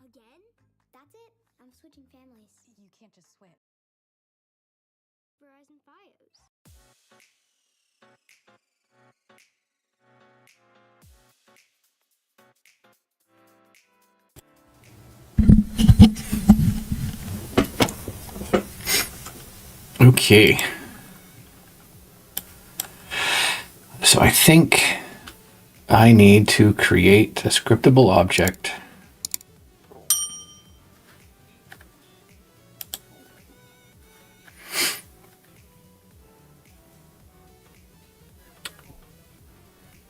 Again? That's it? I'm switching families. You can't just switch. Verizon Fios. Okay. So I think I need to create a scriptable object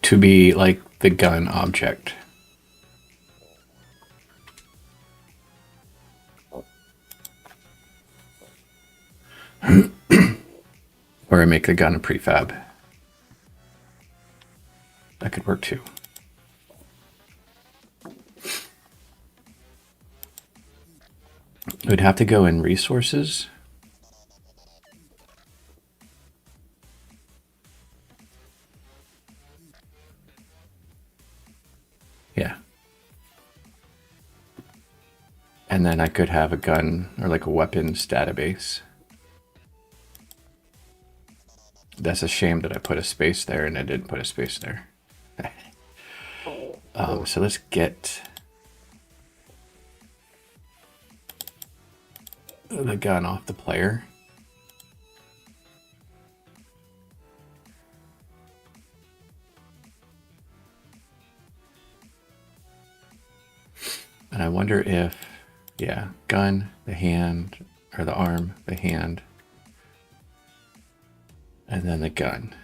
to be like the gun object. Or I make the gun a prefab. That could work too. We'd have to go in resources. Yeah. And then I could have a gun or like a weapons database. That's a shame that I put a space there and I didn't put a space there. So let's get the gun off the player. And I wonder if, yeah, gun, the hand, or the arm, the hand, and then the gun.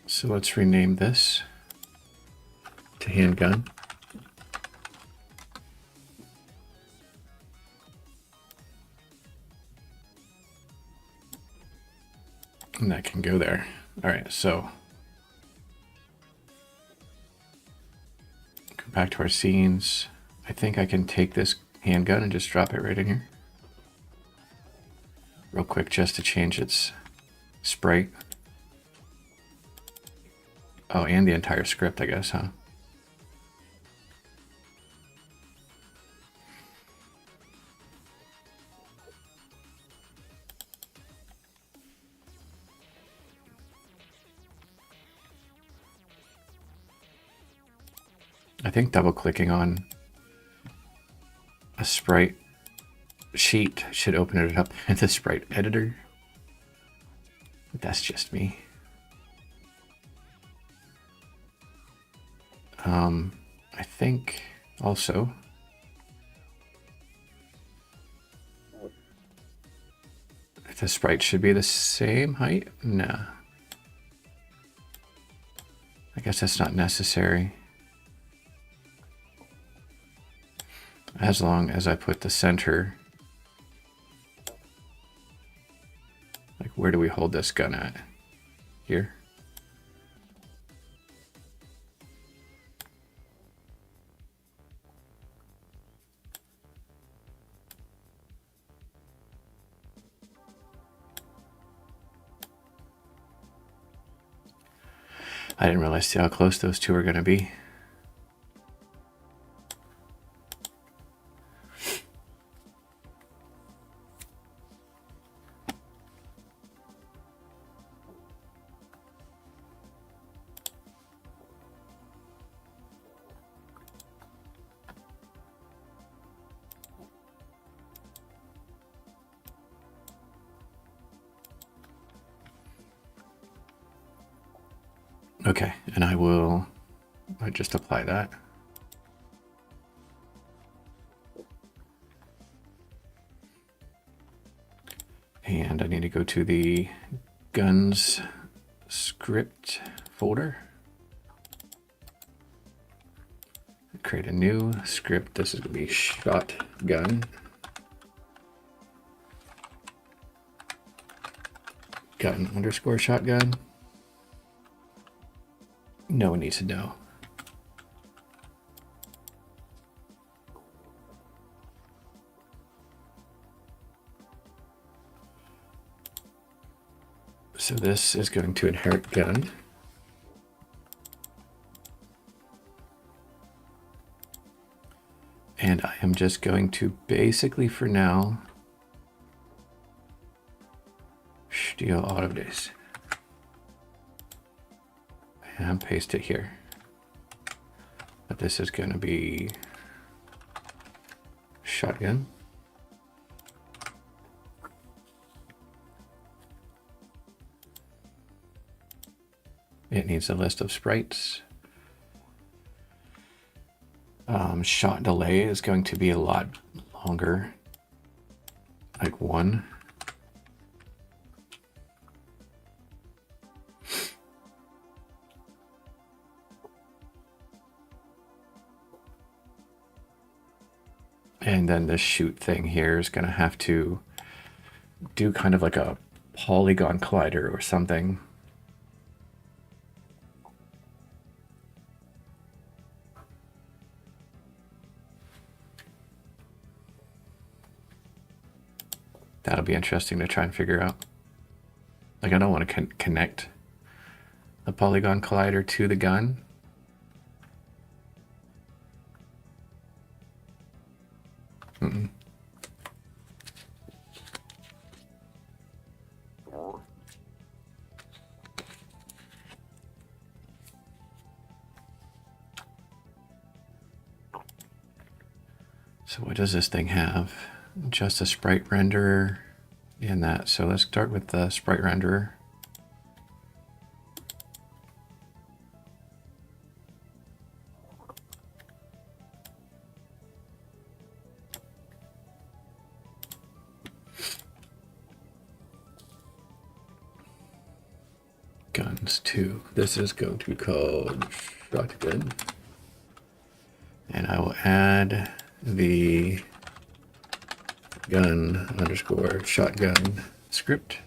So let's rename this to handgun. And that can go there. All right, so go back to our scenes. I think I can take this handgun and just drop it right in here. Real quick, just to change its sprite. Oh, and the entire script, I guess, huh? I think double clicking on a sprite sheet should open it up in the sprite editor. But that's just me. I think also the sprite should be the same height. Nah. I guess that's not necessary. As long as I put the center. Like, where do we hold this gun at? Here? I didn't realize how close those two are going to be. Okay, and I just apply that. And I need to go to the guns script folder. Create a new script. This is going to be shotgun. Gun underscore shotgun. No one needs to know. So this is going to inherit gun. And I am just going to basically for now steal auto days. And paste it here. But this is going to be shotgun. It needs a list of sprites. Shot delay is going to be a lot longer, like 1. And then this shoot thing here is going to have to do kind of like a polygon collider or something. That'll be interesting to try and figure out. Like, I don't want to connect the polygon collider to the gun. So what does this thing have? Just a sprite renderer and that. So let's start with the sprite renderer. Guns 2. This is going to be called shotgun. And I will add the gun underscore shotgun script.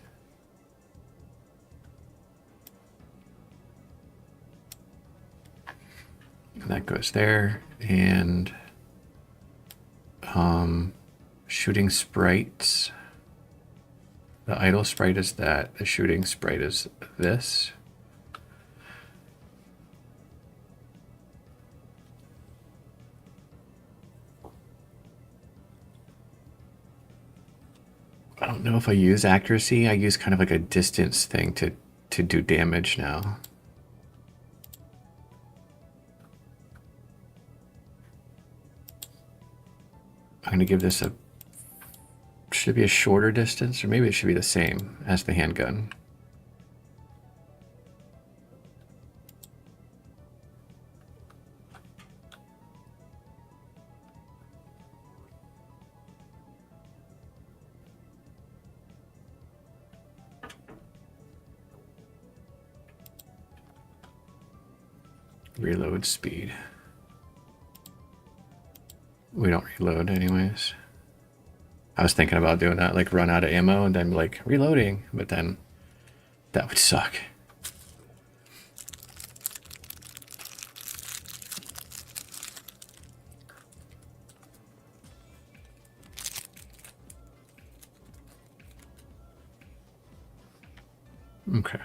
And that goes there. And shooting sprites. The idle sprite is that. The shooting sprite is this. I don't know if I use accuracy. I use kind of like a distance thing to do damage now. I'm going to give this a, should be a shorter distance, or maybe it should be the same as the handgun. Reload speed. We don't reload anyways. I was thinking about doing that, like run out of ammo and then like reloading, but then that would suck. Okay.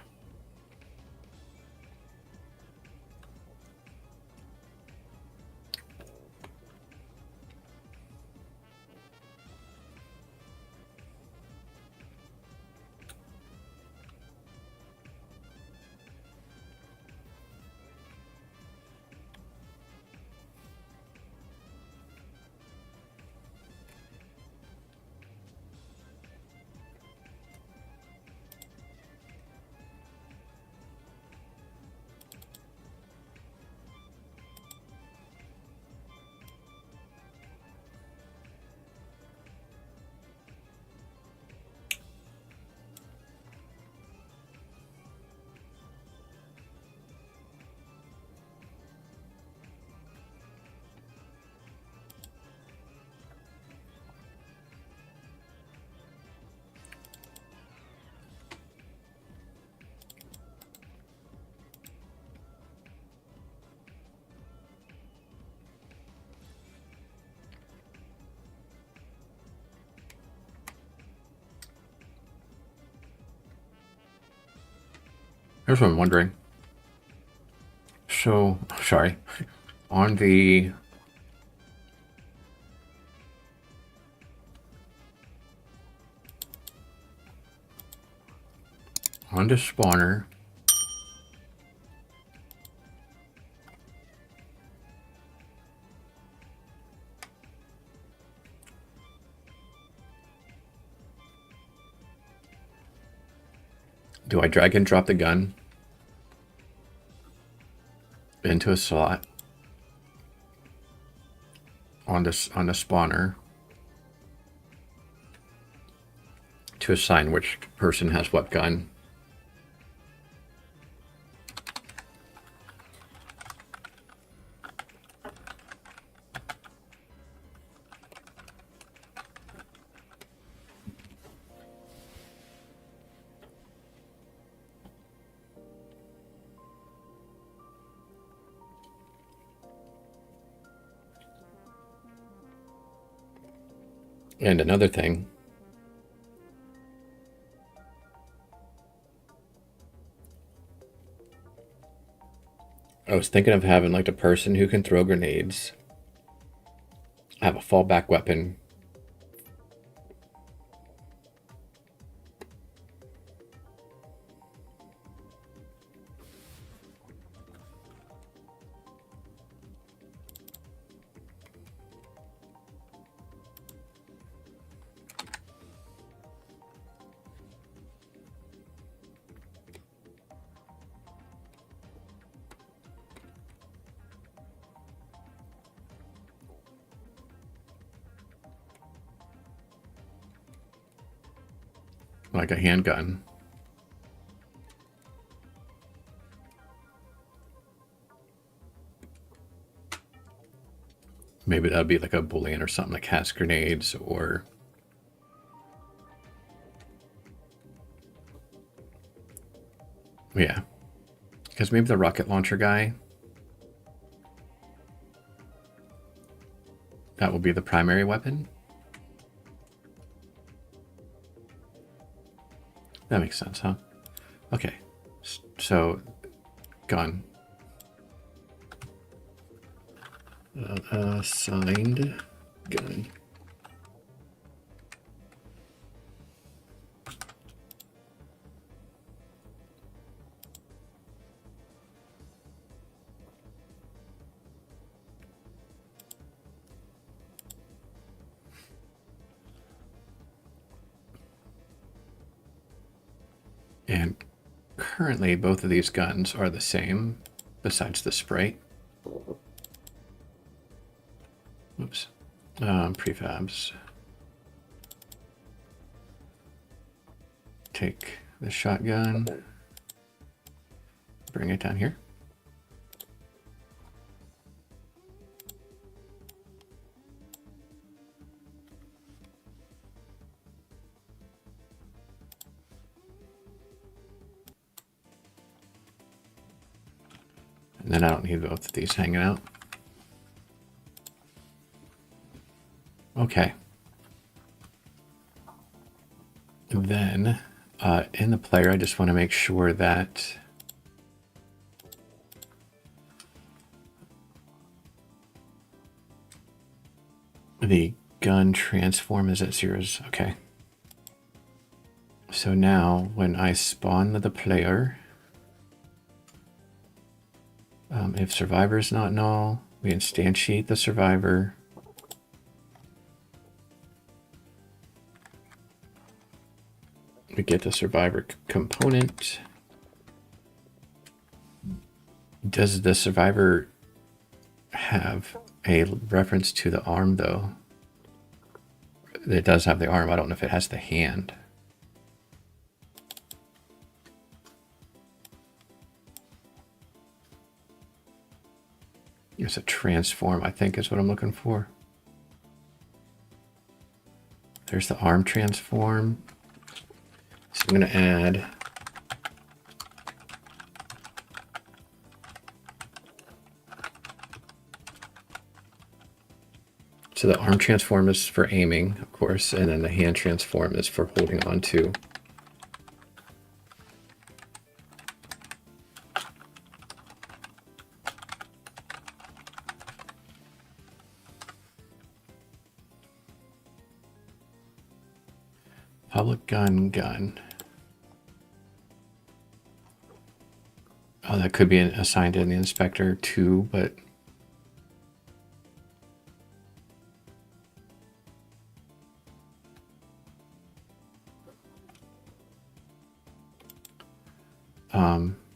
Here's what I'm wondering. So, sorry, on the spawner, do I drag and drop the gun into a slot on the spawner to assign which person has what gun? And another thing, I was thinking of having like the person who can throw grenades have a fallback weapon. Like a handgun. Maybe that'd be like a Boolean or something like has grenades or... Yeah. Because maybe the rocket launcher guy, that will be the primary weapon. That makes sense, huh? Okay. So, gun. Assigned gun. And currently both of these guns are the same, besides the sprite. Oops. Prefabs. Take the shotgun, bring it down here. And then I don't need both of these hanging out. Okay. Then in the player, I just want to make sure that the gun transform is at zeros. Okay. So now when I spawn the player, if survivor is not null, we instantiate the survivor. We get the survivor component. Does the survivor have a reference to the arm though? It does have the arm. I don't know if it has the hand. It's a transform, I think is what I'm looking for. There's the arm transform. So I'm going to add so the arm transform is for aiming, of course, and then the hand transform is for holding on to. Public gun. Oh, that could be assigned in the inspector too, but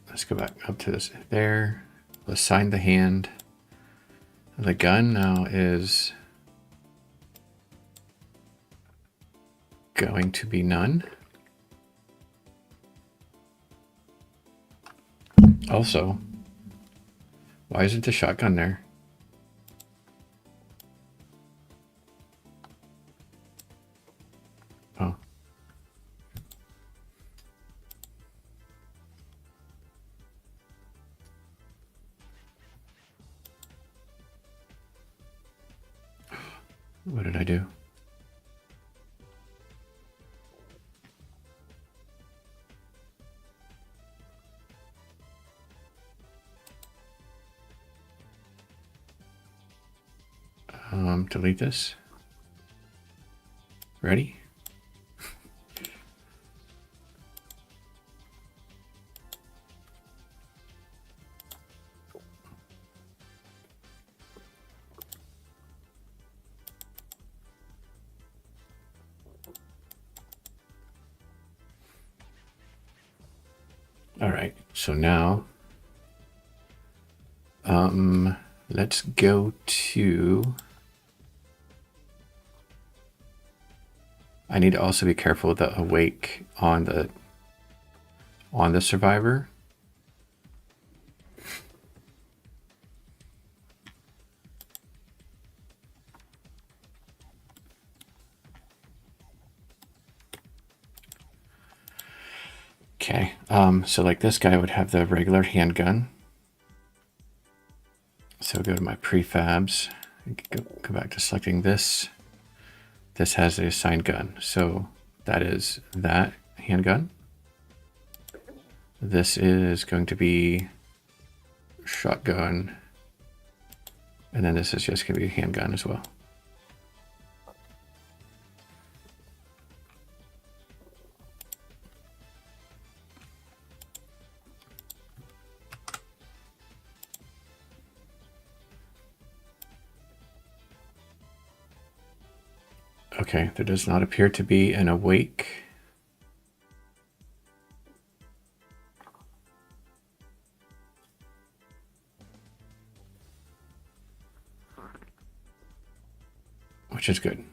let's go back up to this there. We'll assign the hand. The gun now is going to be none. Also, why isn't the shotgun there? Oh. What did I do? Delete this. Ready? All right, so now let's go to, I need to also be careful with the awake on the survivor. Okay, so like this guy would have the regular handgun. So go to my prefabs, go back to selecting this. This has the assigned gun. So that is that handgun. This is going to be shotgun. And then this is just going to be a handgun as well. Okay, there does not appear to be an awake. Which is good.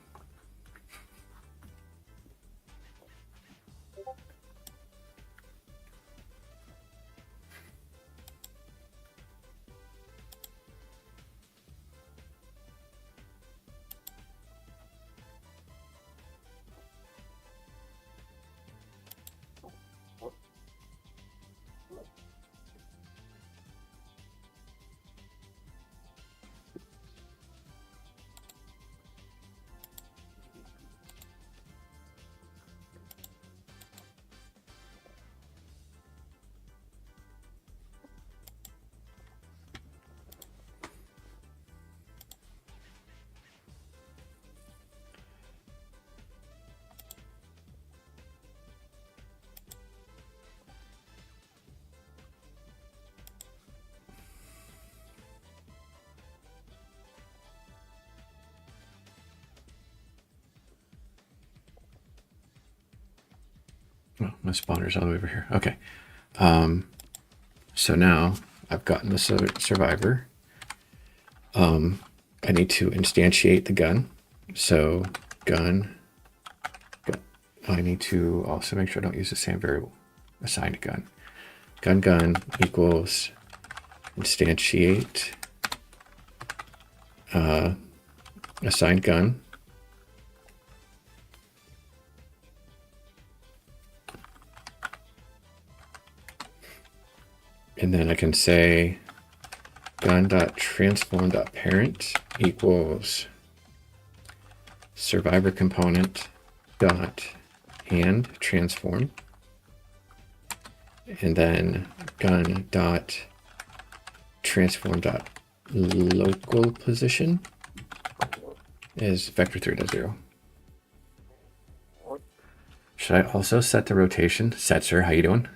Oh, my spawner's all the way over here. Okay. So now I've gotten the survivor. I need to instantiate the gun. So gun. I need to also make sure I don't use the same variable. Assigned gun. Gun equals instantiate assigned gun. And then I can say gun.transform.parent equals survivor component dot and transform. And then gun dot transform dot local position is vector3.0. Should I also set the rotation? Setzer, how you doing?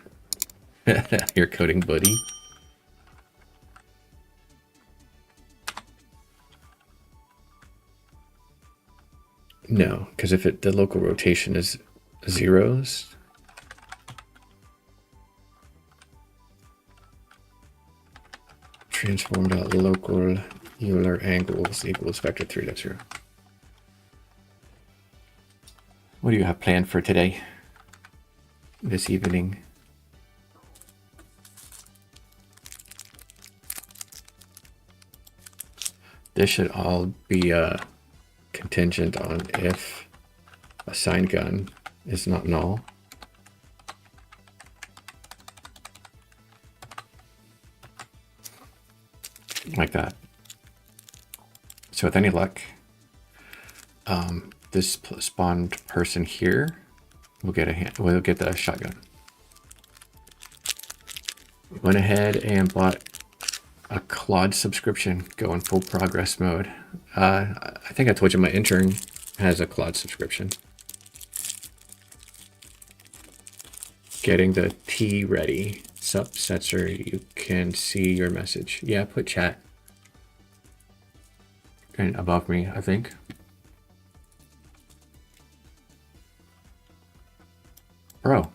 Your coding buddy. No, because if the local rotation is zeros, transform.local Euler angles equals vector3.0. What do you have planned for today? This evening? This should all be contingent on if assigned gun is not null. Like that. So with any luck, this spawned person here will get the shotgun. Went ahead and bought a Claude subscription. Go in full progress mode. I think I told you my intern has a Claude subscription. Getting the tea ready. Sup, Setzer, you can see your message. Yeah, put chat. And above me, I think. Bro.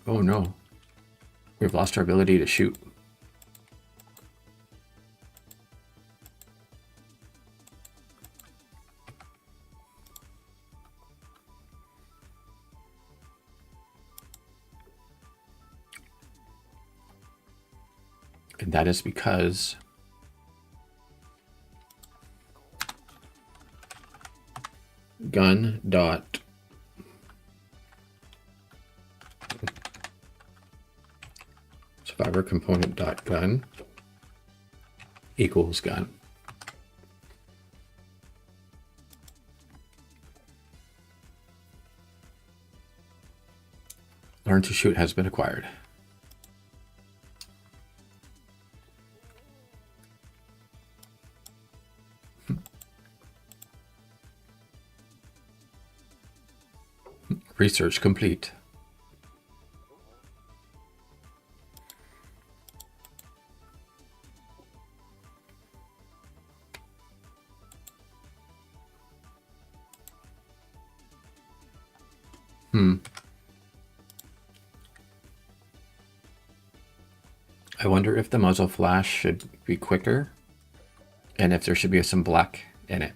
Oh no. We've lost our ability to shoot. And that is because gun dot survivor component dot gun equals gun. Learn to shoot has been acquired. Research complete. I wonder if the muzzle flash should be quicker and if there should be some black in it.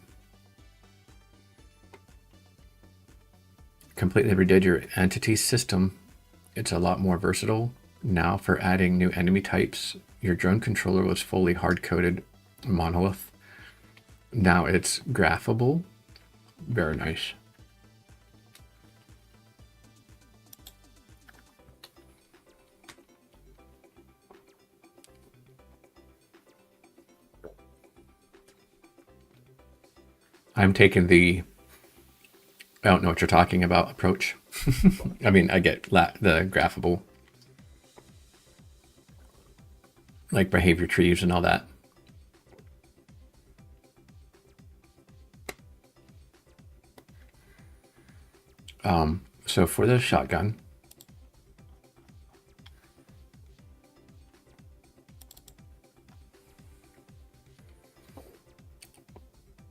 Completely redid your entity system. It's a lot more versatile. Now for adding new enemy types, your drone controller was fully hard-coded monolith. Now it's graphable. Very nice. I'm taking the I don't know what you're talking about approach. I mean, I get the graphable, like behavior trees and all that. So for the shotgun,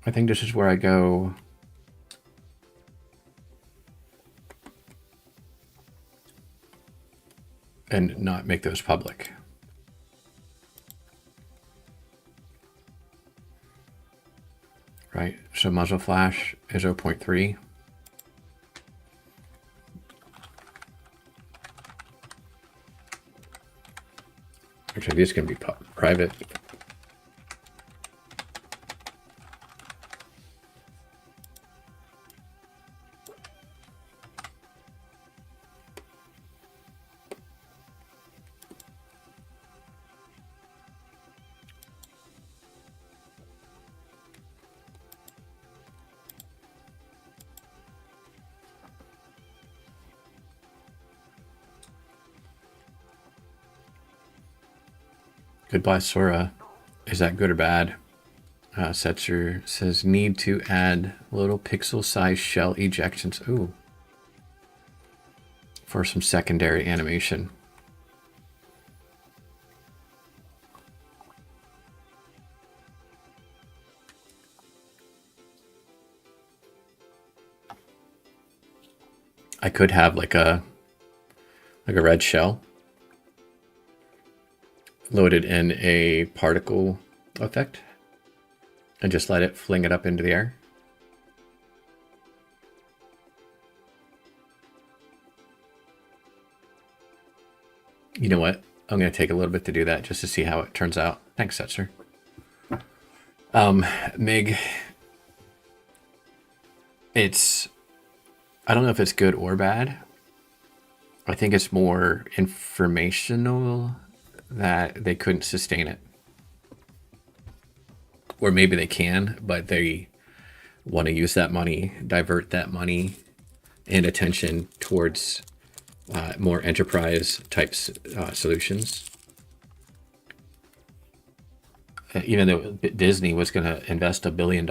I think this is where I go and not make those public. Right, so muzzle flash is 0.3. Actually, these can be private. Goodbye, Sora. Is that good or bad? Setzer says need to add little pixel-sized shell ejections. Ooh. For some secondary animation. I could have like a red shell loaded in a particle effect and just let it fling it up into the air. You know what? I'm going to take a little bit to do that just to see how it turns out. Thanks, Setzer. Mig, I don't know if it's good or bad. I think it's more informational that they couldn't sustain it. Or maybe they can, but they want to use that money, divert that money and attention towards more enterprise types solutions. Even though Disney was going to invest $1 billion,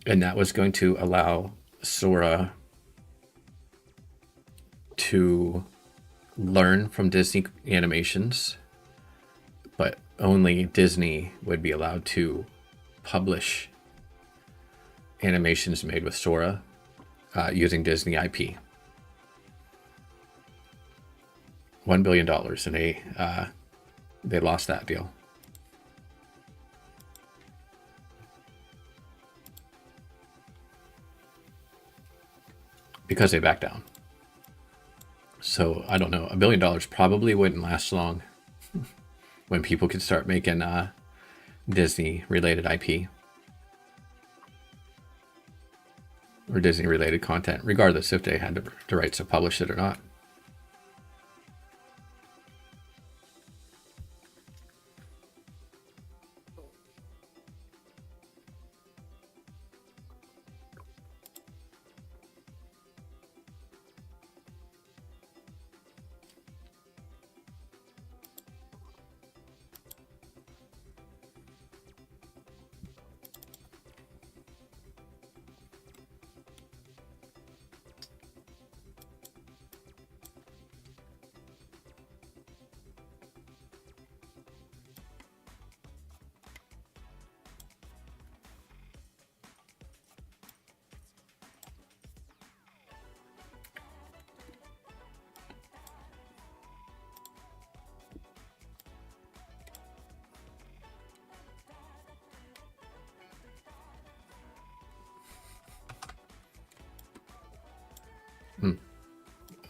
and that was going to allow Sora to learn from Disney animations, but only Disney would be allowed to publish animations made with Sora using Disney IP. $1 billion, and they lost that deal. Because they backed down. So I don't know. $1 billion probably wouldn't last long when people could start making Disney related IP or Disney related content, regardless if they had the rights to publish it or not.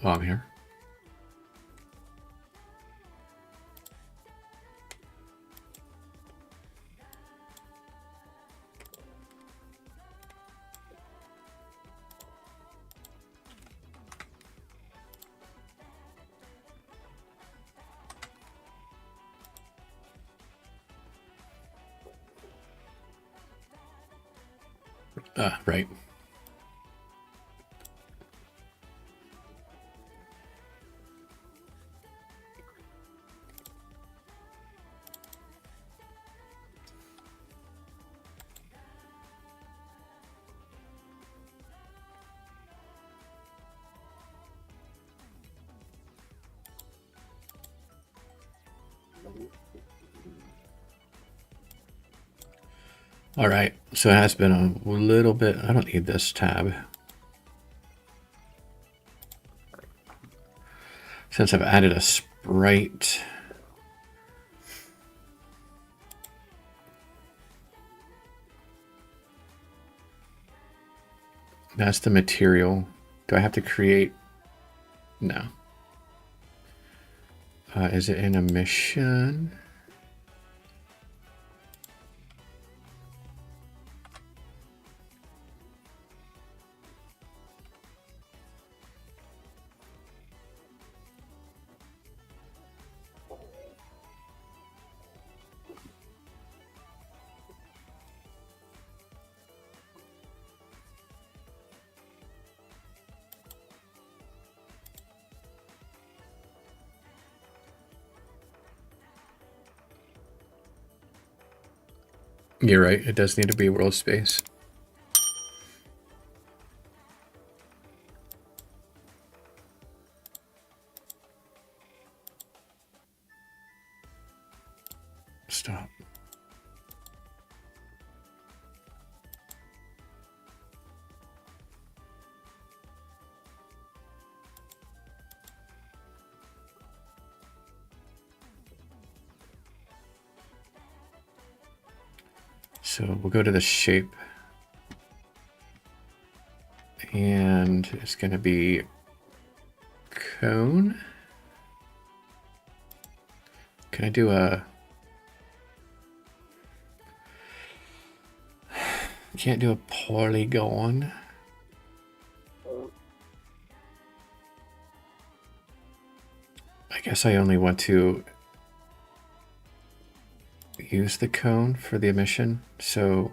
Oh, I'm here. Right. All right, so it has been a little bit. I don't need this tab. Since I've added a sprite, that's the material. Do I have to create? No. Is it in a mission? You're right, it does need to be world space. Stop. So we'll go to the shape, and it's going to be cone. Can I do a... Can't do a polygon. I guess I only want to use the cone for the emission. So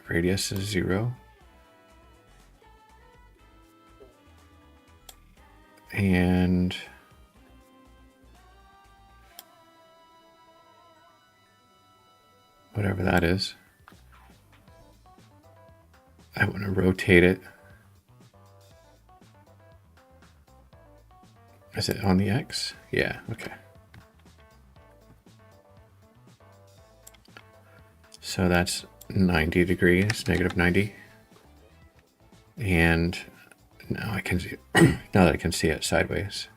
radius is 0. And whatever that is, I want to rotate it. Is it on the X? Yeah, okay. So that's 90 degrees, negative 90. And now I can see it. Now that I can see it sideways.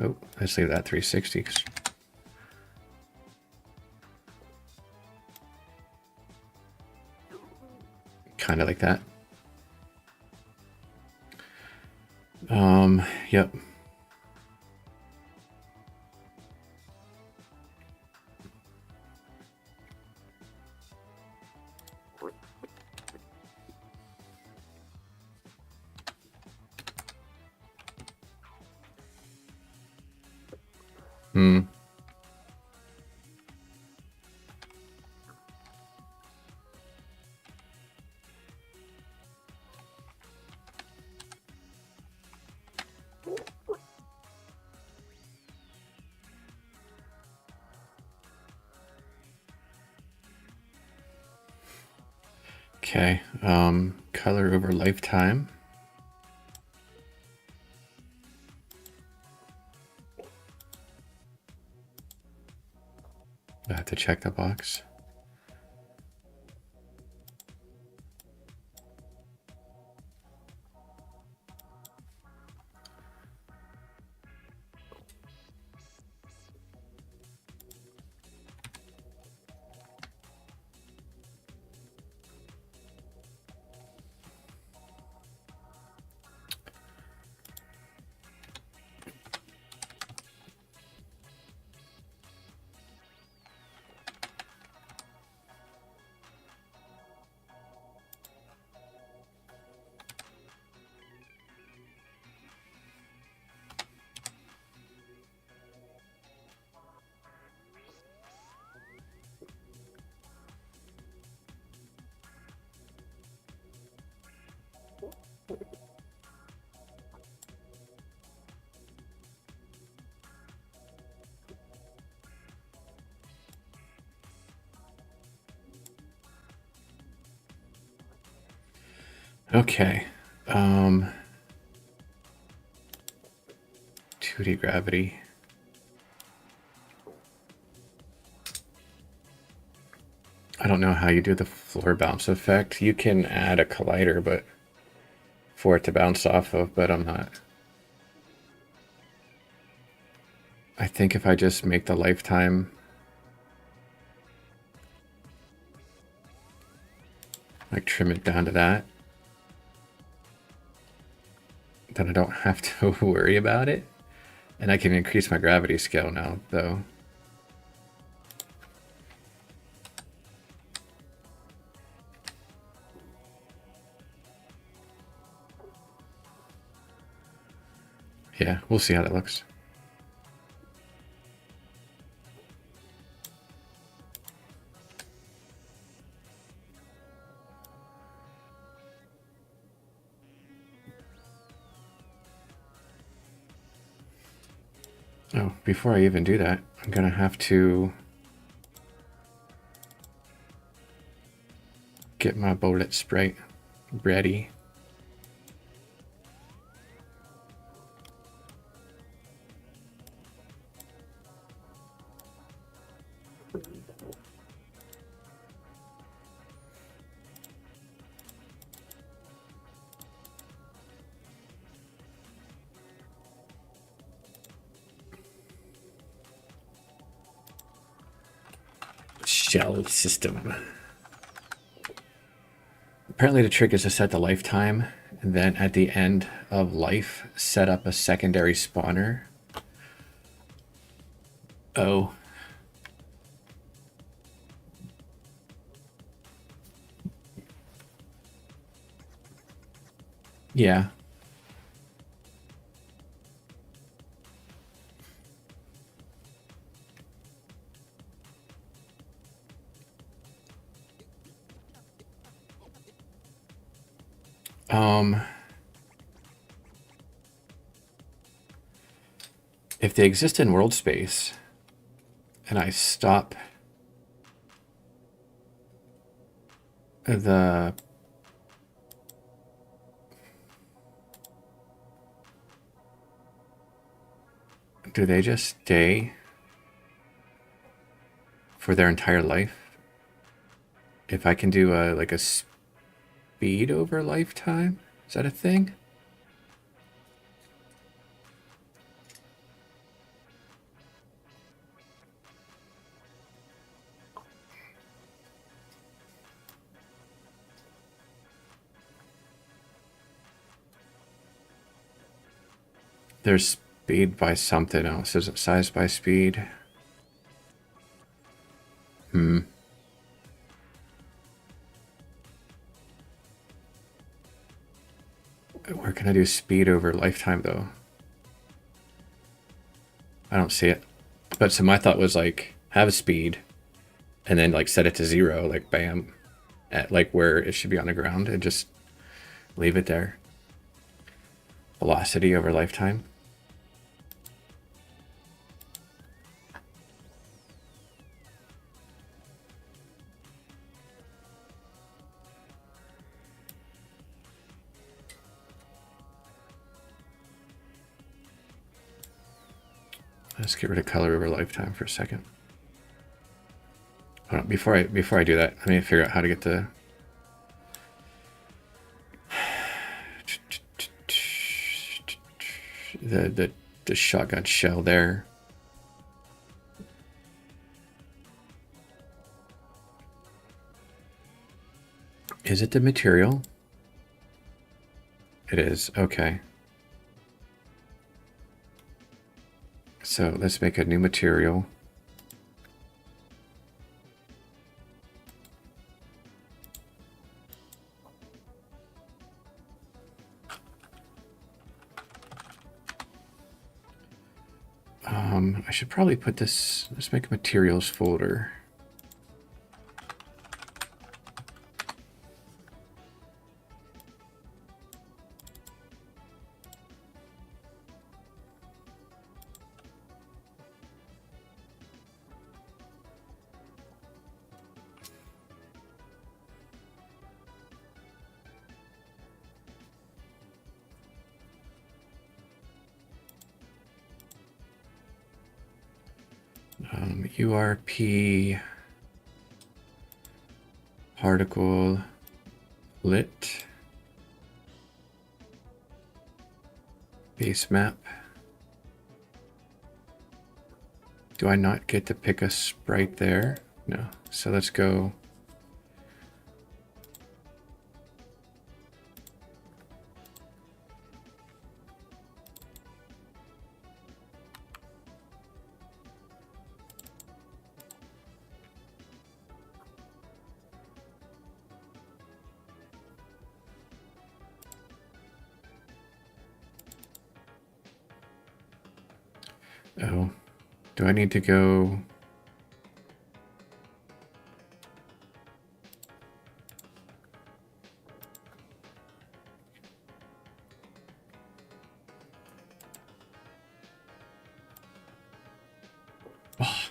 Oh, let's leave that 360. Kind of like that. Yep. Hmm. Okay, color over lifetime. I have to check the box. Okay. 2D gravity. I don't know how you do the floor bounce effect. You can add a collider, but for it to bounce off of, but I'm not. I think if I just make the lifetime like trim it down to that, then I don't have to worry about it. And I can increase my gravity scale now, though. Yeah, we'll see how that looks. Oh, before I even do that, I'm gonna have to get my bullet sprite ready. Shell system. Apparently the trick is to set the lifetime, and then at the end of life, set up a secondary spawner. Oh. Yeah. If they exist in world space and I stop the do they just stay for their entire life? If I can do like a speed over lifetime, is that a thing? There's speed by something else. Is it size by speed? Where can I do speed over lifetime though? I don't see it. But so my thought was like have a speed and then like set it to 0, like bam, at like where it should be on the ground and just leave it there. Velocity over lifetime. Let's get rid of color over lifetime for a second. Hold on, before I do that, let me figure out how to get the shotgun shell there. Is it the material? It is, okay. So let's make a new material. I should probably put this, let's make a materials folder. URP particle lit base map. Do I not get to pick a sprite there? No. So let's go. Oh, do I need to go? Oh.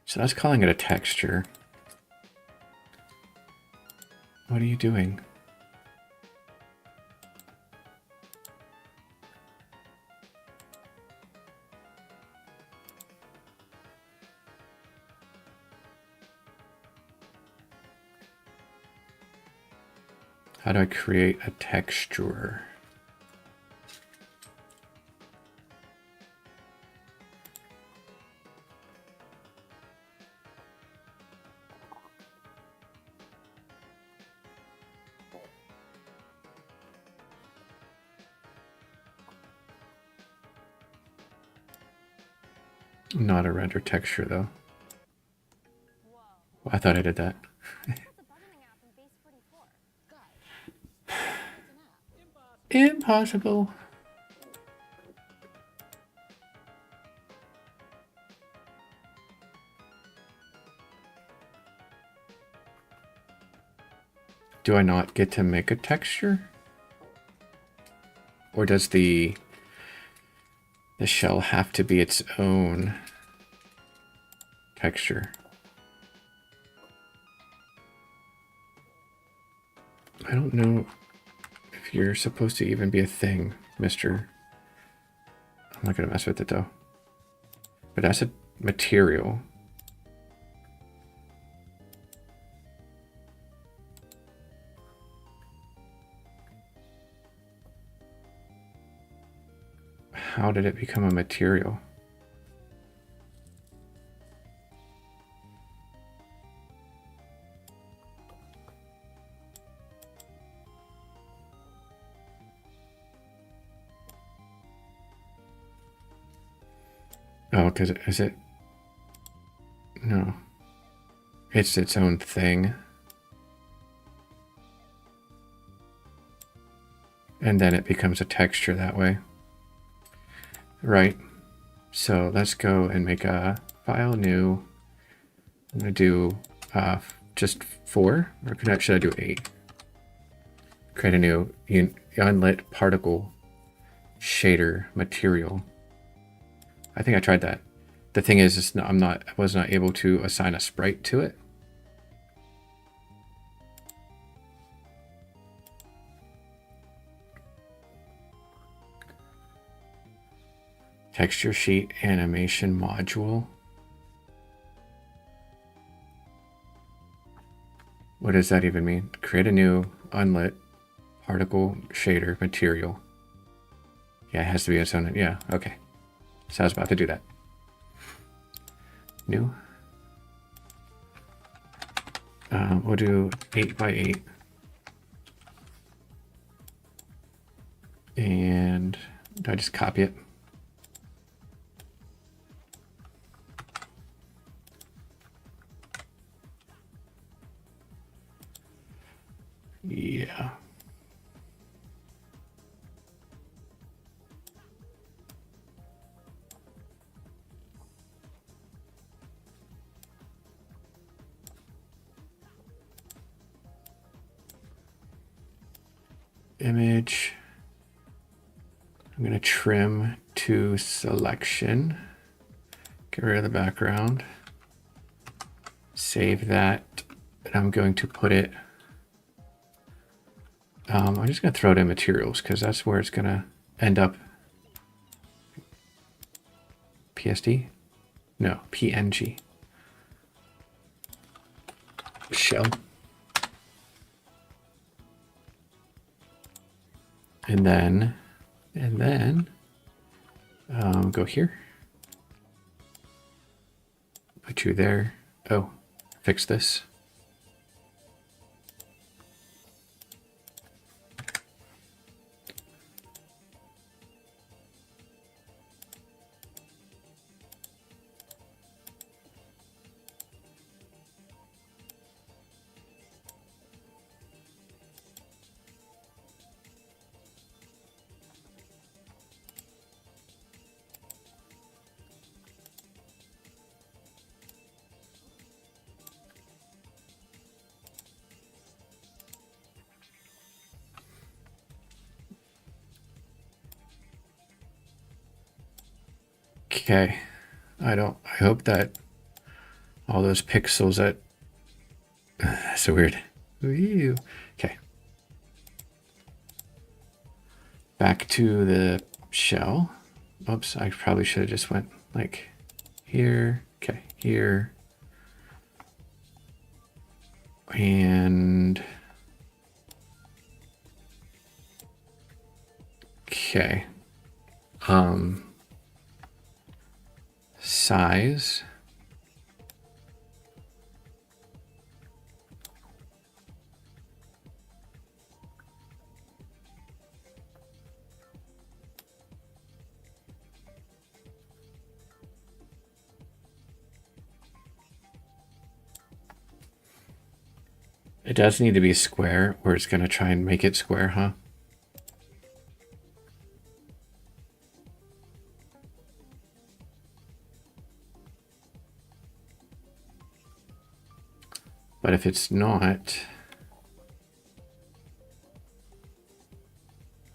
So that's calling it a texture. What are you doing? How do I create a texture? Not a render texture though. Well, I thought I did that. Impossible. Do I not get to make a texture? Or does the shell have to be its own texture? I don't know if you're supposed to even be a thing, mister. I'm not going to mess with it though. But that's a material. How did it become a material? Oh, because is it? No. It's its own thing. And then it becomes a texture that way. Right. So let's go and make a file new. I'm going to do just 4, or should I do 8? Create a new unlit particle shader material. I think I tried that. The thing is, I was not able to assign a sprite to it. Texture sheet animation module. What does that even mean? Create a new unlit particle shader material. Yeah, it has to be its own. Yeah, okay. So I was about to do that. New. We'll do 8 by 8. And I just copy it. Yeah. Image. I'm going to trim to selection. Get rid of the background. Save that. And I'm going to put it. I'm just going to throw it in materials because that's where it's going to end up. PSD? No, PNG. Shell. And then go here. Put you there. Oh, fix this. Okay. I hope that all those pixels that so weird. Ooh. Okay. Back to the shell. Oops, I probably should have just went like here. Okay, here. And okay. Size. It does need to be square, or it's going to try and make it square, huh? But if it's not...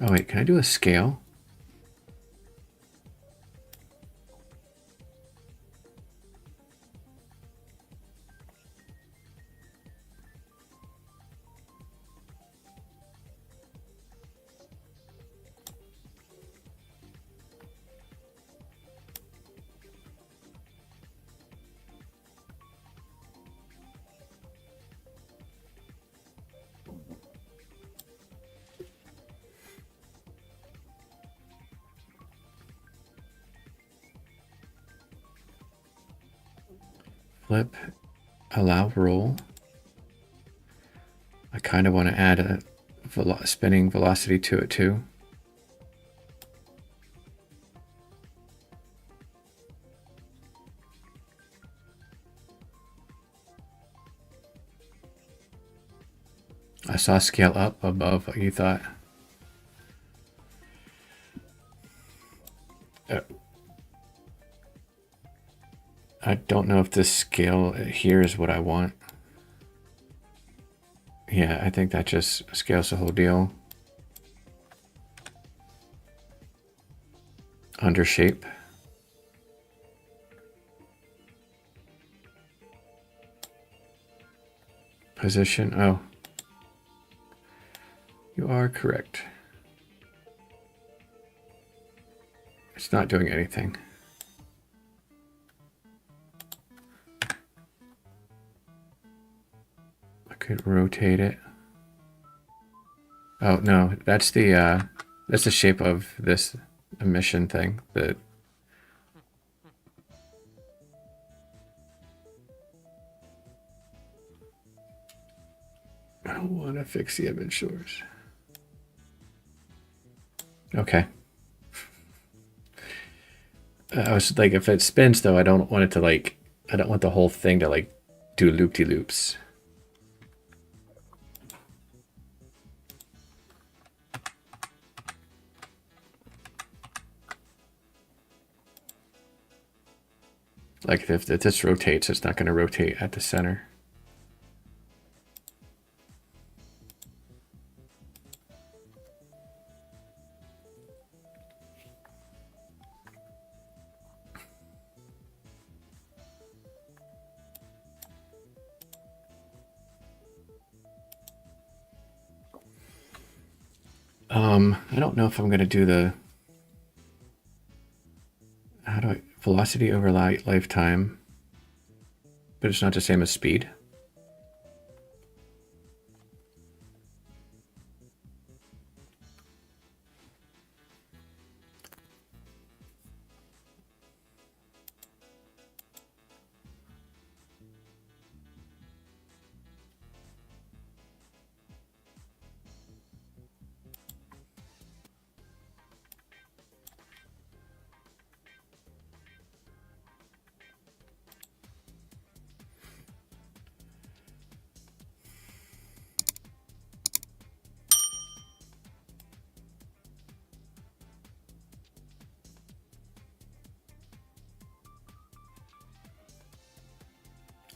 Oh wait, can I do a scale? Flip, allow roll. I kind of want to add a spinning velocity to it too. I saw scale up above what you thought. I don't know if this scale here is what I want. Yeah, I think that just scales the whole deal. Under shape. Position, oh. You are correct. It's not doing anything. I could rotate it. Oh no, that's the shape of this emission thing. I want to fix the image source. Okay. I was like, if it spins though, I don't want it to like, I don't want the whole thing to like do loop-de-loops. Like if this rotates, it's not going to rotate at the center. I don't know if I'm going to do the, how do I, velocity over lifetime, but it's not the same as speed.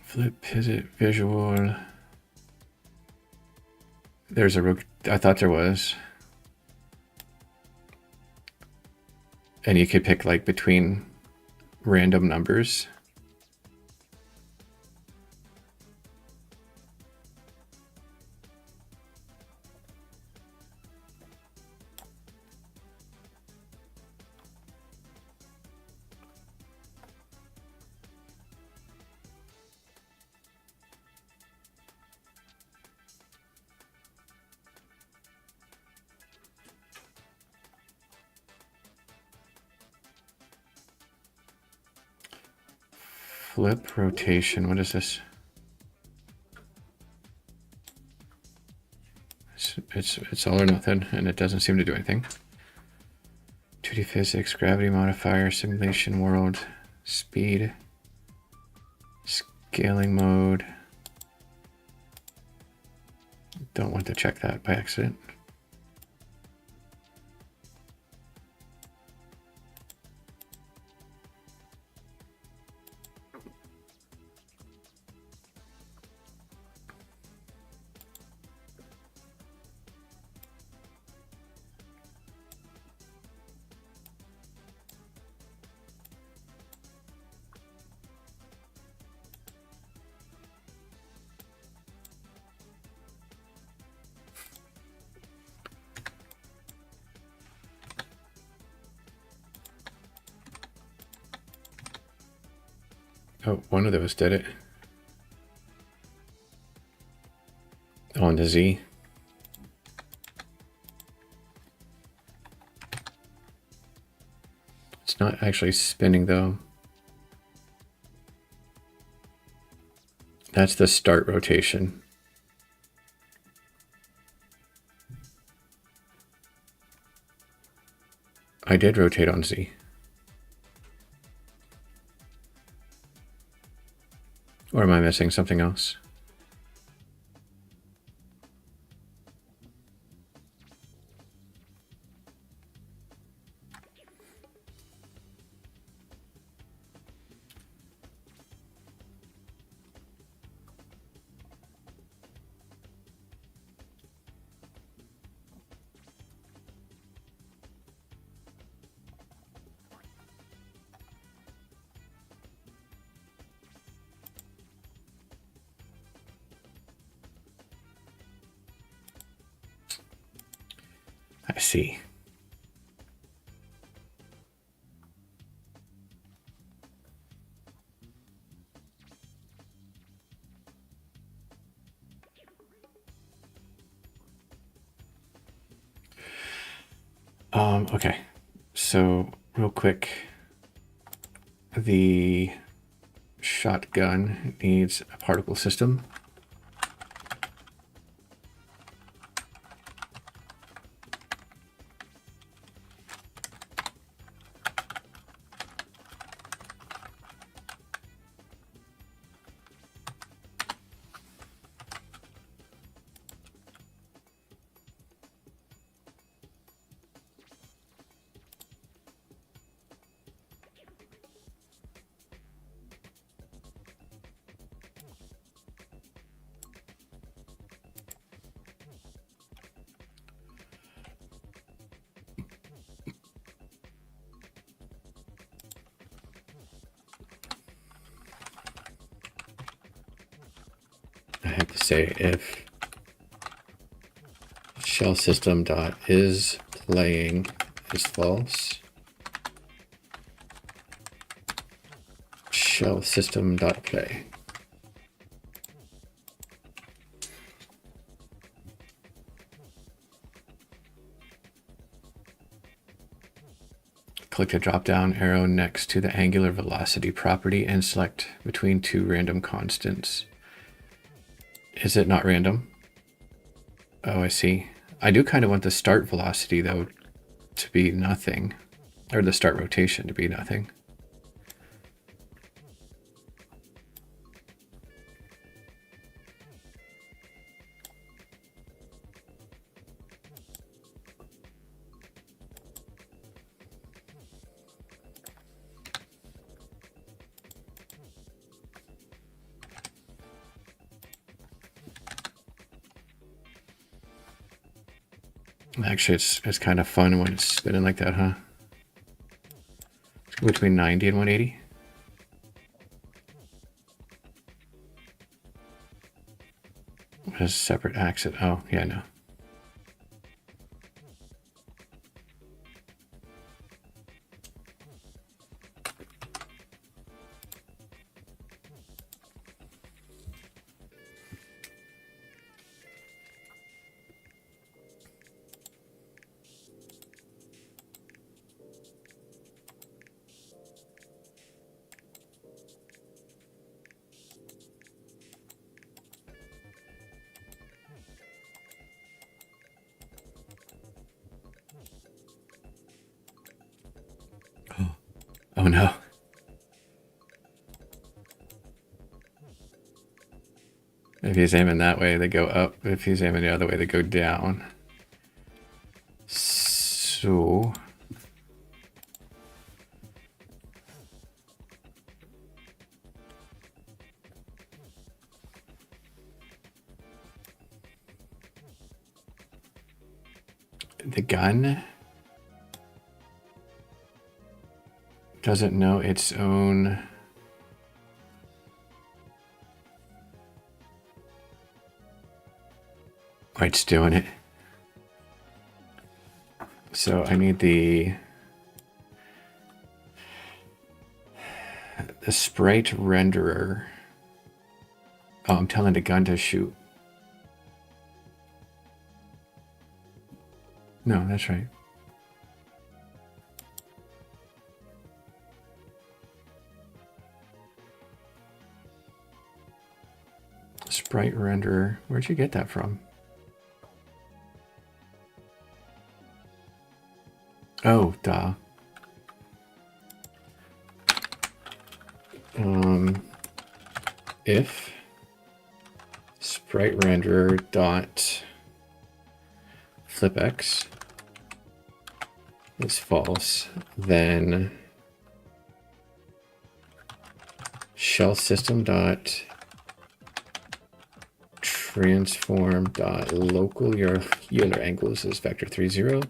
Flip, pivot, visual. There's a, I thought there was. And you could pick like between random numbers. Flip, rotation, what is this? It's all or nothing, and it doesn't seem to do anything. 2D physics, gravity modifier, simulation world, speed, scaling mode. Don't want to check that by accident. Oh, one of those did it. On to Z. It's not actually spinning though. That's the start rotation. I did rotate on Z. Or am I missing something else? I see. Okay, so real quick, the shotgun needs a particle system. I have to say if shell system dot is playing is false, shell system dot play. Click the drop-down arrow next to the angular velocity property and select between two random constants. Is it not random? Oh, I see. I do kind of want the start velocity, though, to be nothing. Or the start rotation to be nothing. Actually, it's kind of fun when it's spinning like that, huh? Let's go between 90 and 180. What is separate axis? Oh, yeah, no. Oh no. If he's aiming that way, they go up. If he's aiming the other way, they go down. So the gun doesn't know its own. Oh, it's doing it. So I need the sprite renderer. Oh, I'm telling the gun to shoot. No, that's right. Sprite renderer. Where'd you get that from? Oh, duh. If sprite renderer dot flipx is false, then shell system dot transform dot local Euler angles is vector 30,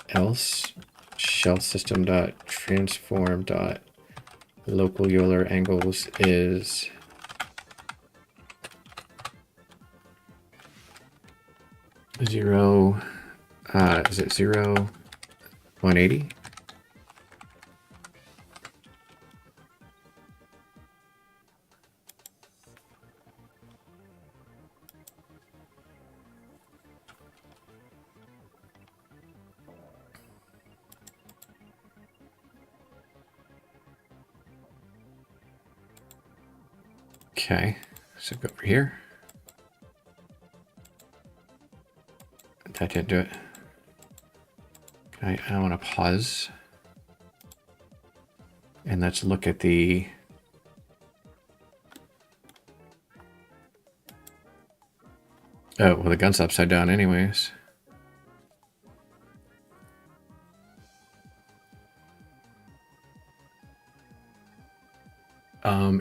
else shell system dot transform dot local Euler angles is zero. Is it 0, 180? Okay, so go over here. That didn't do it. I want to pause. And let's look at the oh, well, the gun's upside down anyways.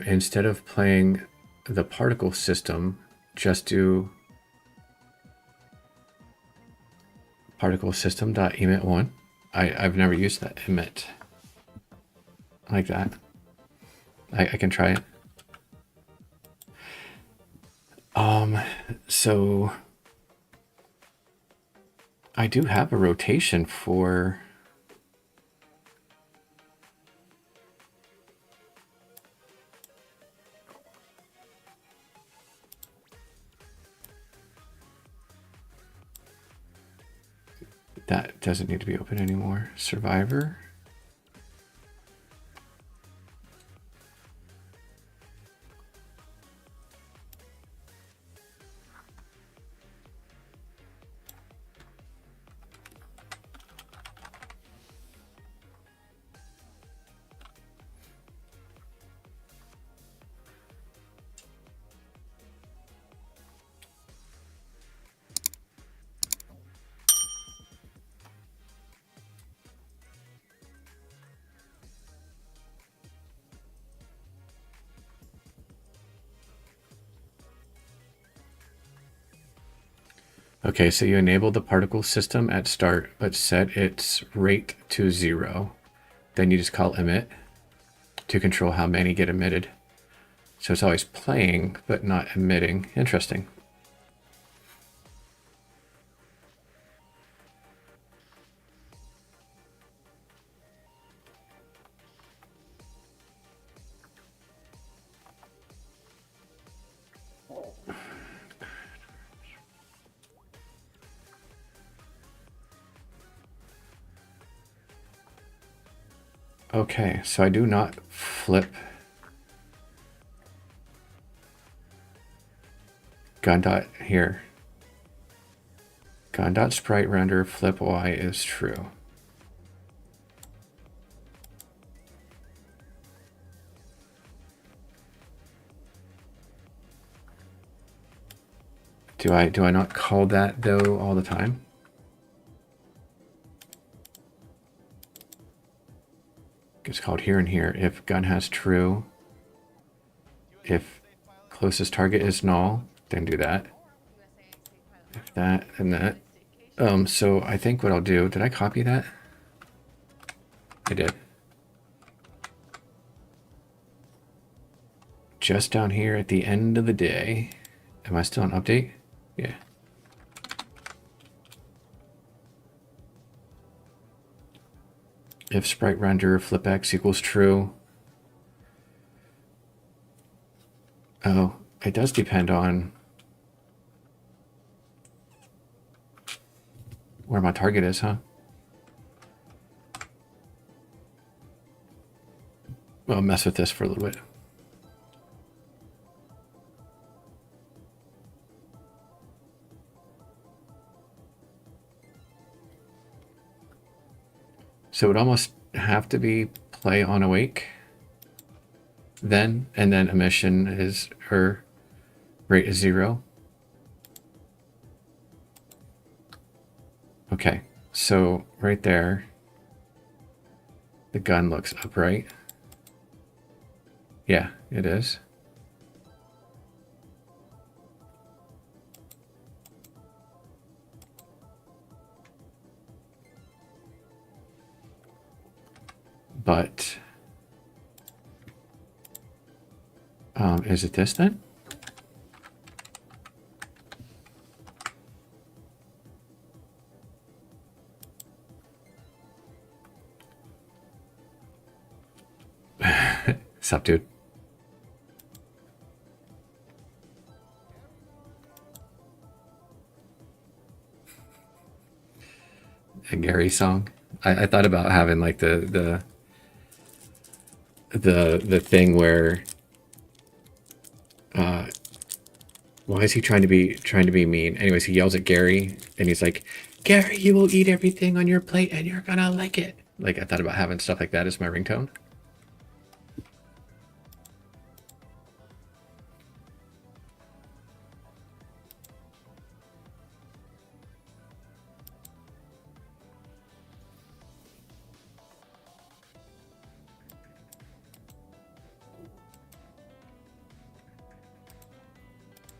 Instead of playing the particle system, just do particle system dot emit one. I've never used that emit like that. I can try it. So I do have a rotation for that doesn't need to be open anymore. Survivor. Okay, so you enable the particle system at start, but set its rate to 0. Then you just call emit to control how many get emitted. So it's always playing, but not emitting. Interesting. Okay, so I do not flip gun dot here. Gun dot sprite render flip y is true. Do I not call that though all the time? It's called here and here. If gun has true, if closest target is null, then do that. If that and that. So I think what I'll do, did I copy that? I did. Just down here at the end of the day. Am I still on update? Yeah. If sprite render flip x equals true. Oh, it does depend on where my target is, huh? I'll mess with this for a little bit. So it would almost have to be play on awake. Then, and then emission is, her rate is 0. Okay, so right there, the gun looks upright. Yeah, it is. But is it this then? Sup, dude? A Gary song. I thought about having like the thing where why is he trying to be mean? Anyways, he yells at Gary and he's like, Gary, you will eat everything on your plate and you're gonna like it. Like, I thought about having stuff like that as my ringtone.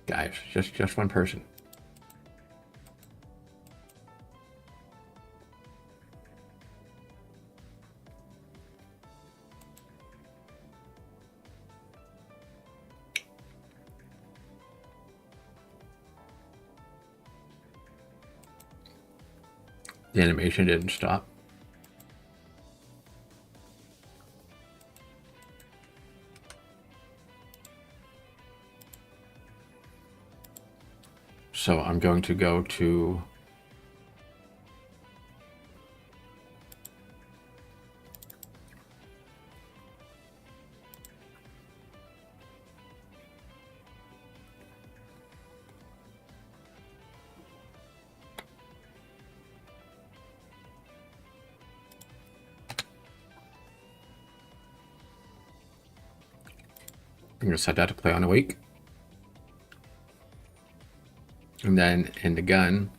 Guys, just one person. The animation didn't stop. So I'm going to go to I'm going to set that to play on awake. And then in the gun,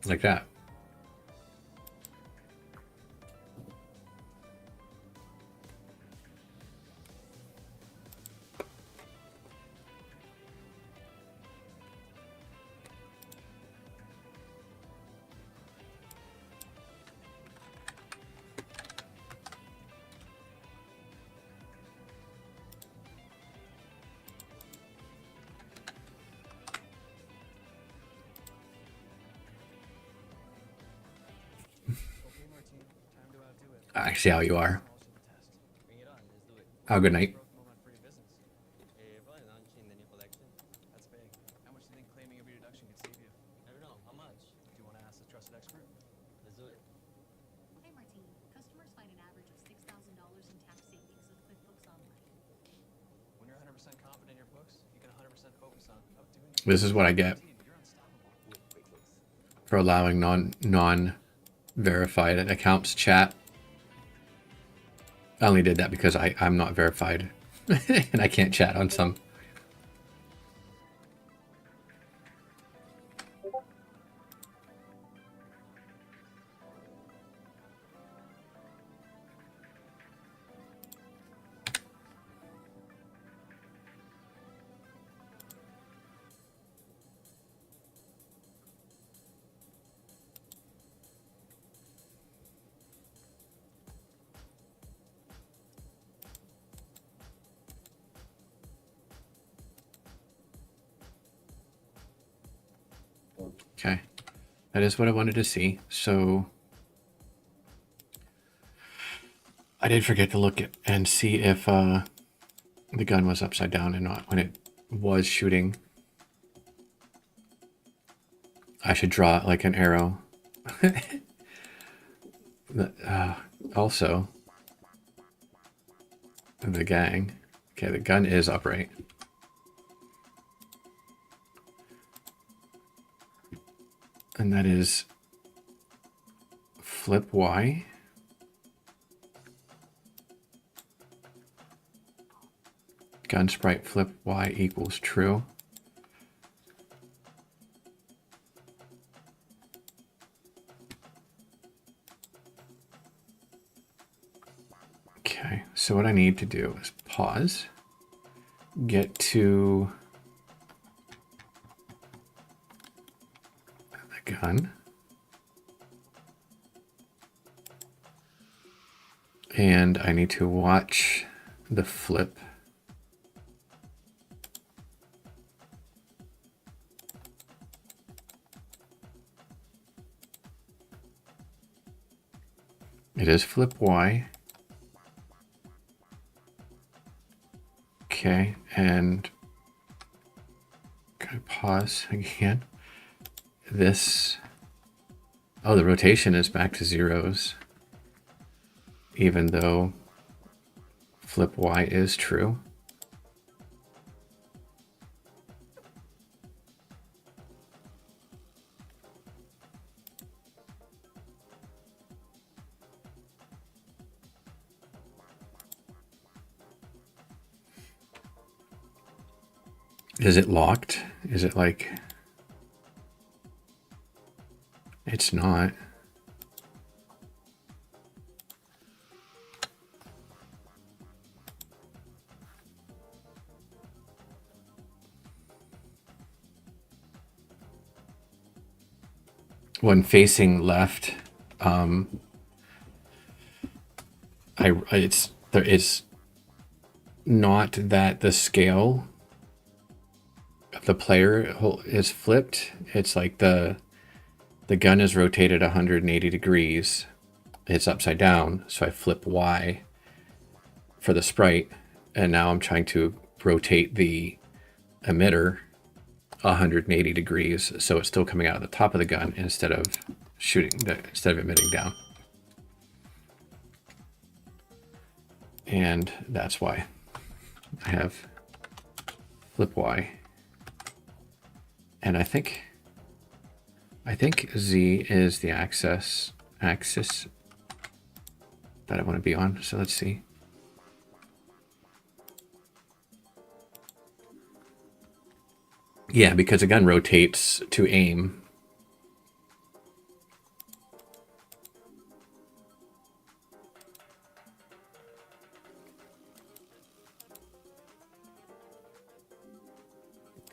like that. I see how you are. Oh, good night. trusted expert. Let's do it. Hey Martine, customers find an average of $6,000 in tax savings with QuickBooks Online. When you're 100% confident in your books, you can 100% focus on doing. This is what I get You're unstoppable with QuickBooks. for allowing non-verified accounts chat. I only did that because I'm not verified and I can't chat on some. Okay, that is what I wanted to see. So I did forget to look at and see if the gun was upside down and not when it was shooting. I should draw like an arrow. Also, the gang. Okay, the gun is upright. And that is flip Y. Gun sprite flip Y equals true. Okay, so what I need to do is pause, get to the gun, and I need to watch the flip. It is flip Y. Okay, and can I pause again? This, oh, the rotation is back to zeros, even though flip Y is true. Is it locked? Is it like... It's not. When facing left, it's not that the scale of the player is flipped. It's like the gun is rotated 180 degrees. It's upside down, so I flip Y for the sprite, and now I'm trying to rotate the emitter 180 degrees, so it's still coming out of the top of the gun instead of emitting down. And that's why I have flip Y. And I think Z is the axis that I want to be on. So let's see. Yeah, because the gun rotates to aim.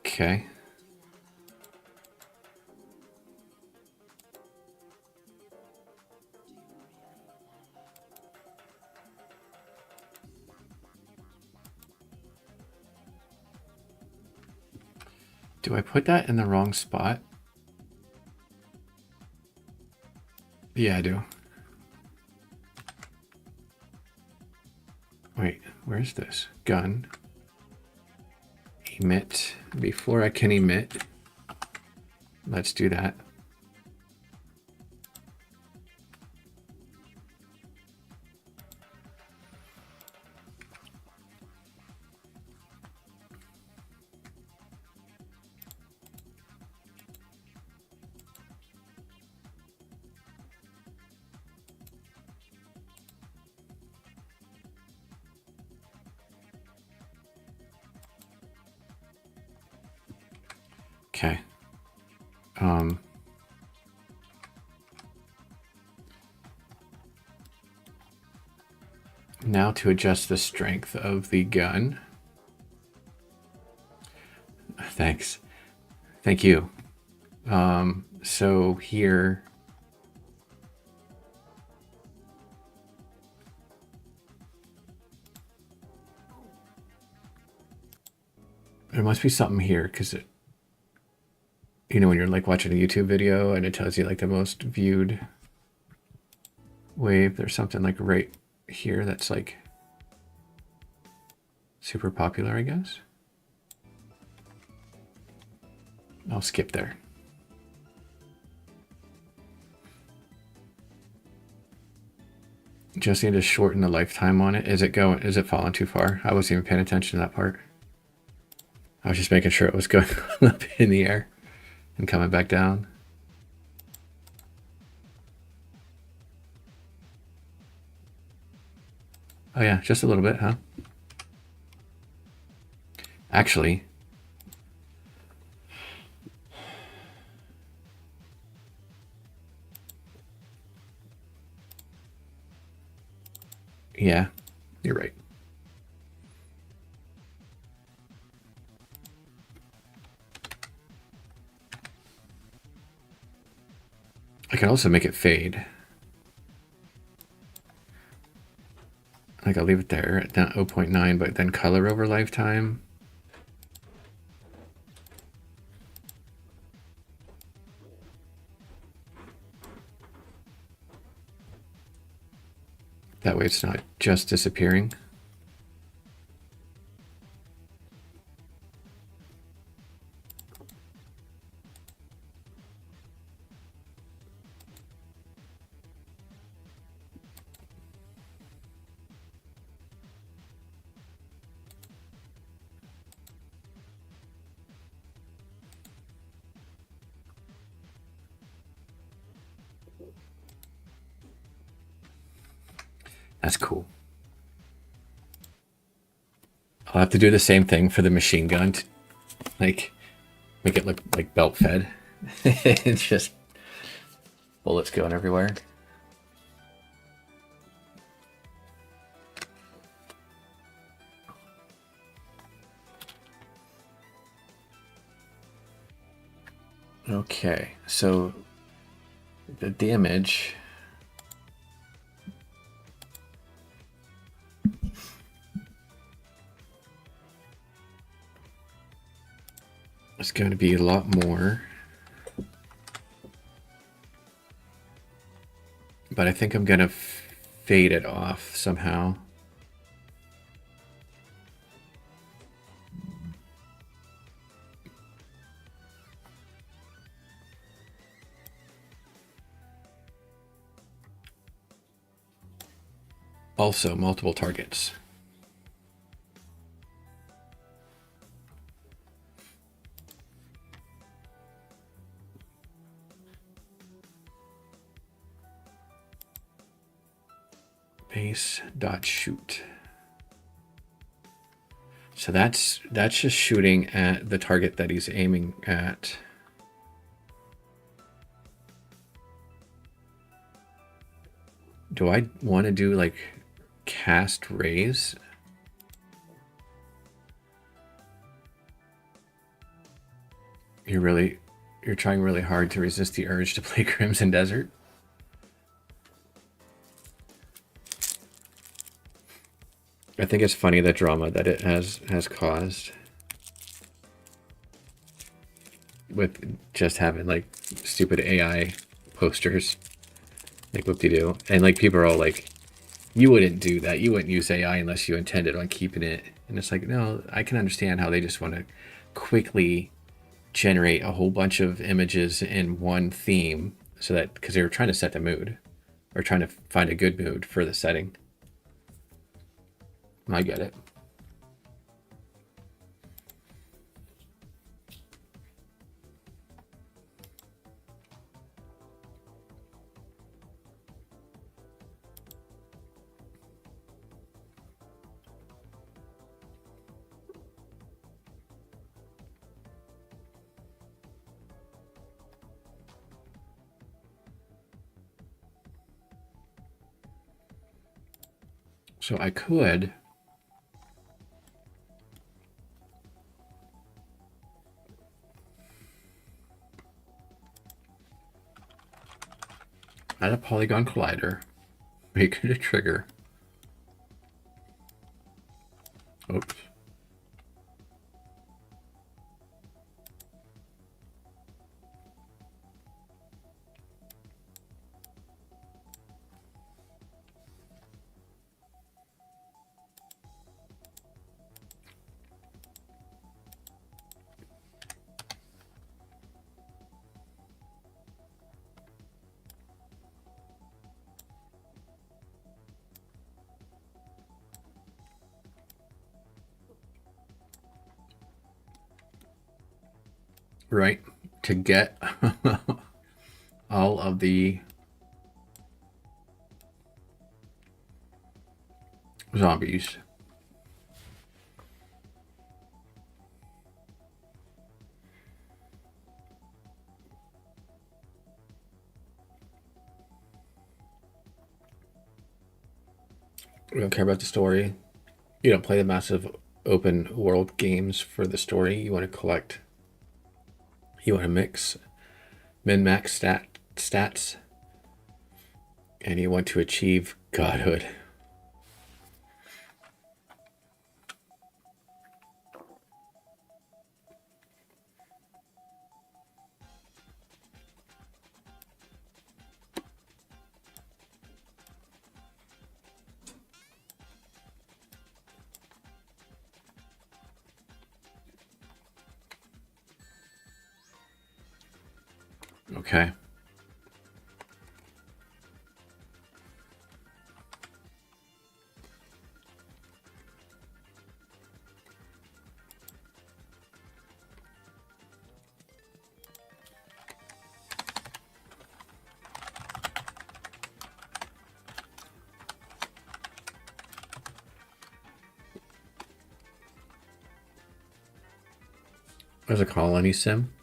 Okay. Do I put that in the wrong spot? Yeah, I do. Wait, where's this? Gun. Emit. Before I can emit, let's do that. Okay. Now to adjust the strength of the gun. Thanks. Thank you. So here, there must be something here because it, you know, when you're like watching a YouTube video and it tells you like the most viewed wave, there's something like right here that's like super popular, I guess. I'll skip there. Just need to shorten the lifetime on it. Is it falling too far? I wasn't even paying attention to that part. I was just making sure it was going up in the air and coming back down. Oh yeah, just a little bit, huh? Actually, yeah, you're right. I can also make it fade. Like I'll leave it there at 0.9, but then color over lifetime. That way it's not just disappearing. That's cool. I'll have to do the same thing for the machine gun. Like, make it look like belt fed. It's just bullets going everywhere. Okay, so the damage is going to be a lot more. But I think I'm going to fade it off somehow. Also, multiple targets. Base.shoot. So that's just shooting at the target that he's aiming at. Do I want to do like cast rays? You're trying really hard to resist the urge to play Crimson Desert. I think it's funny the drama that it has caused with just having like stupid AI posters, like whoop-de-doo, and like people are all like, you wouldn't do that, you wouldn't use AI unless you intended on keeping it. And it's like, no, I can understand how they just want to quickly generate a whole bunch of images in one theme, so that because they were trying to set the mood or trying to find a good mood for the setting. I get it. So I could add a polygon collider, make it a trigger. Oops. Right, to get all of the zombies. We don't care about the story. You don't play the massive open world games for the story. You want to collect. You want to mix min-max stats, and you want to achieve godhood. Okay. There's a colony sim.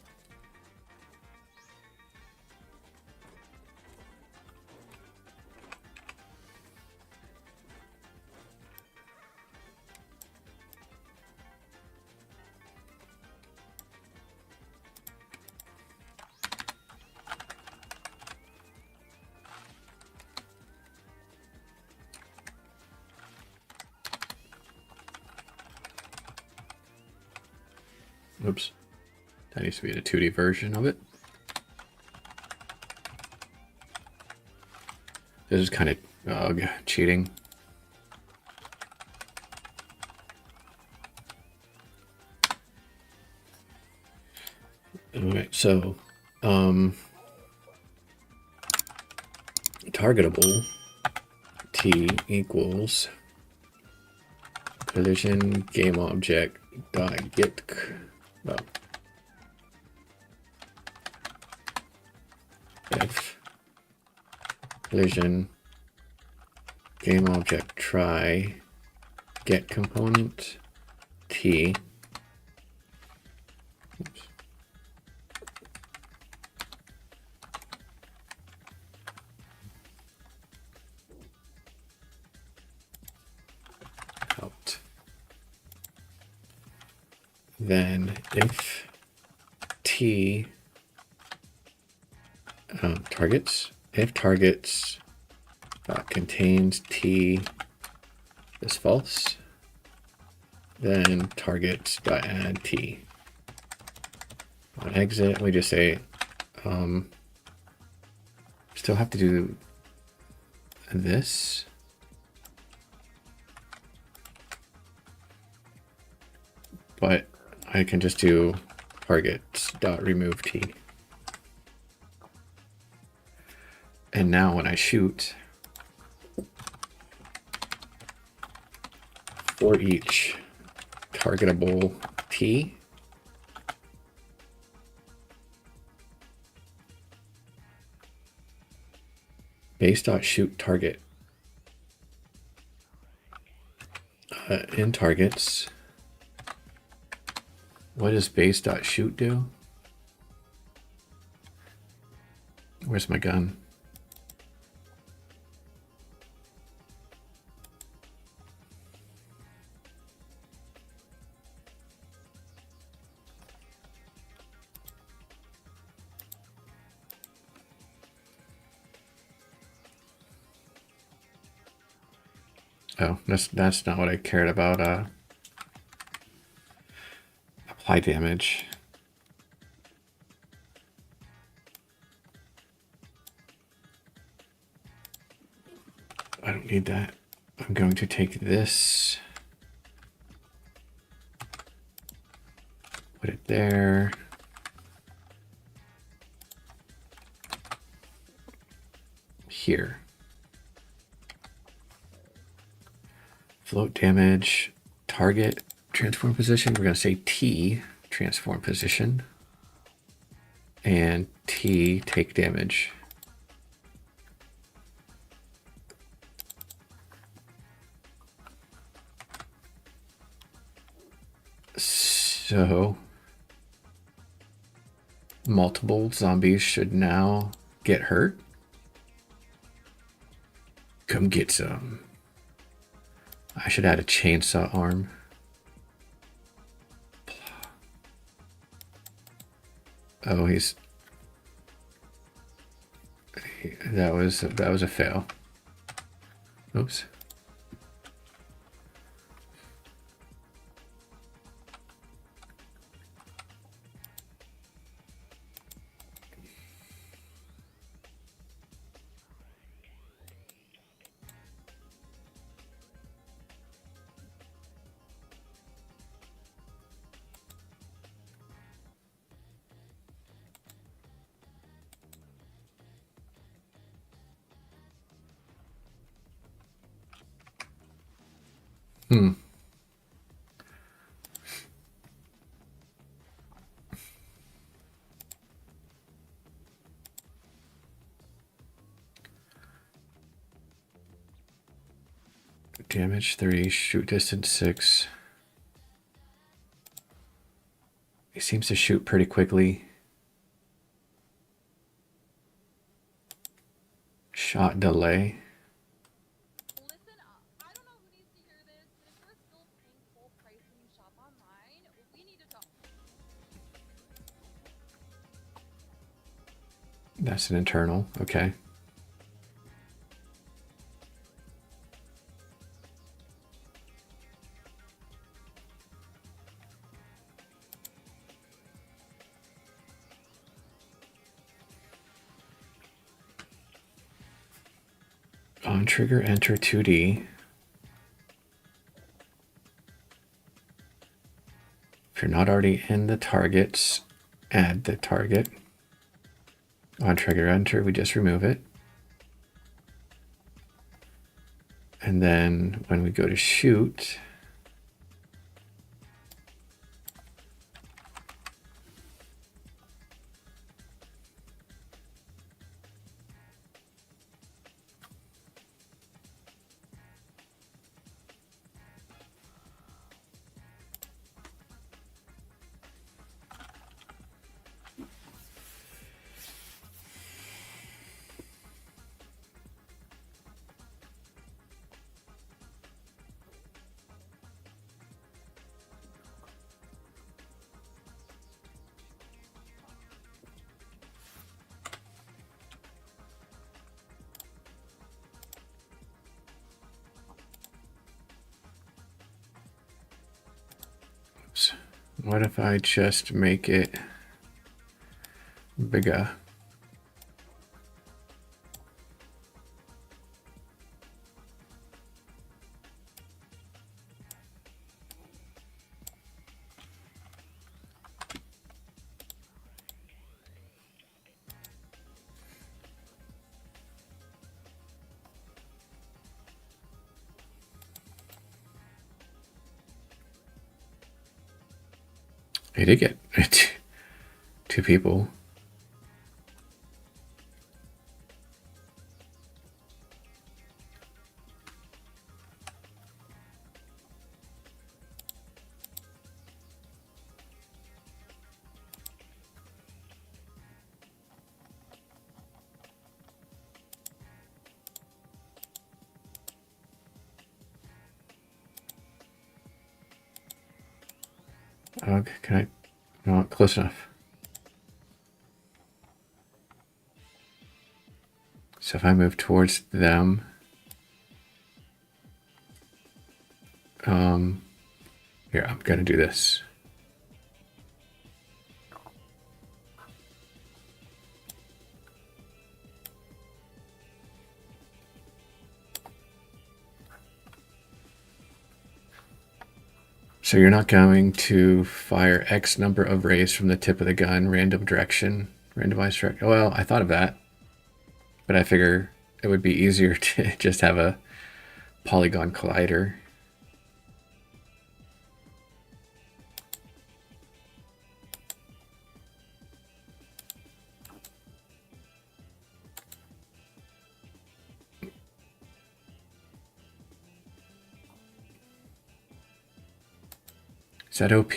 Oops. That needs to be a 2D version of it. This is kind of cheating. Alright, so targetable T equals collision game object dot get if collision game object try get component T. Oops. Out. Then if T targets, if targets contains T is false, then targets dot add T. On exit, we just say still have to do this. But I can just do targets dot remove T. And now when I shoot, for each targetable T, base.shoot target in targets, what does base.shoot do? Where's my gun? Oh, that's not what I cared about. Apply damage. I don't need that. I'm going to take this. Put it there. Here. Float damage. Target. Transform position. We're going to say T. Transform position. And T. Take damage. So multiple zombies should now get hurt. Come get some. I should add a chainsaw arm. Oh, that was a fail. Oops. Damage 3, shoot distance 6. He seems to shoot pretty quickly. Shot delay. Listen up. I don't know who needs to hear this, but if you're still paying full price when you shop online, we need to talk. That's an internal. Okay. On trigger, enter 2D. If you're not already in the targets, add the target. On trigger, enter, we just remove it. And then when we go to shoot, what if I just make it bigger? I did get two people. Can I? No, close enough. So if I move towards them, Here, I'm gonna do this. So you're not going to fire X number of rays from the tip of the gun, random direction, randomized direction. Well, I thought of that, but I figure it would be easier to just have a polygon collider. Is that OP?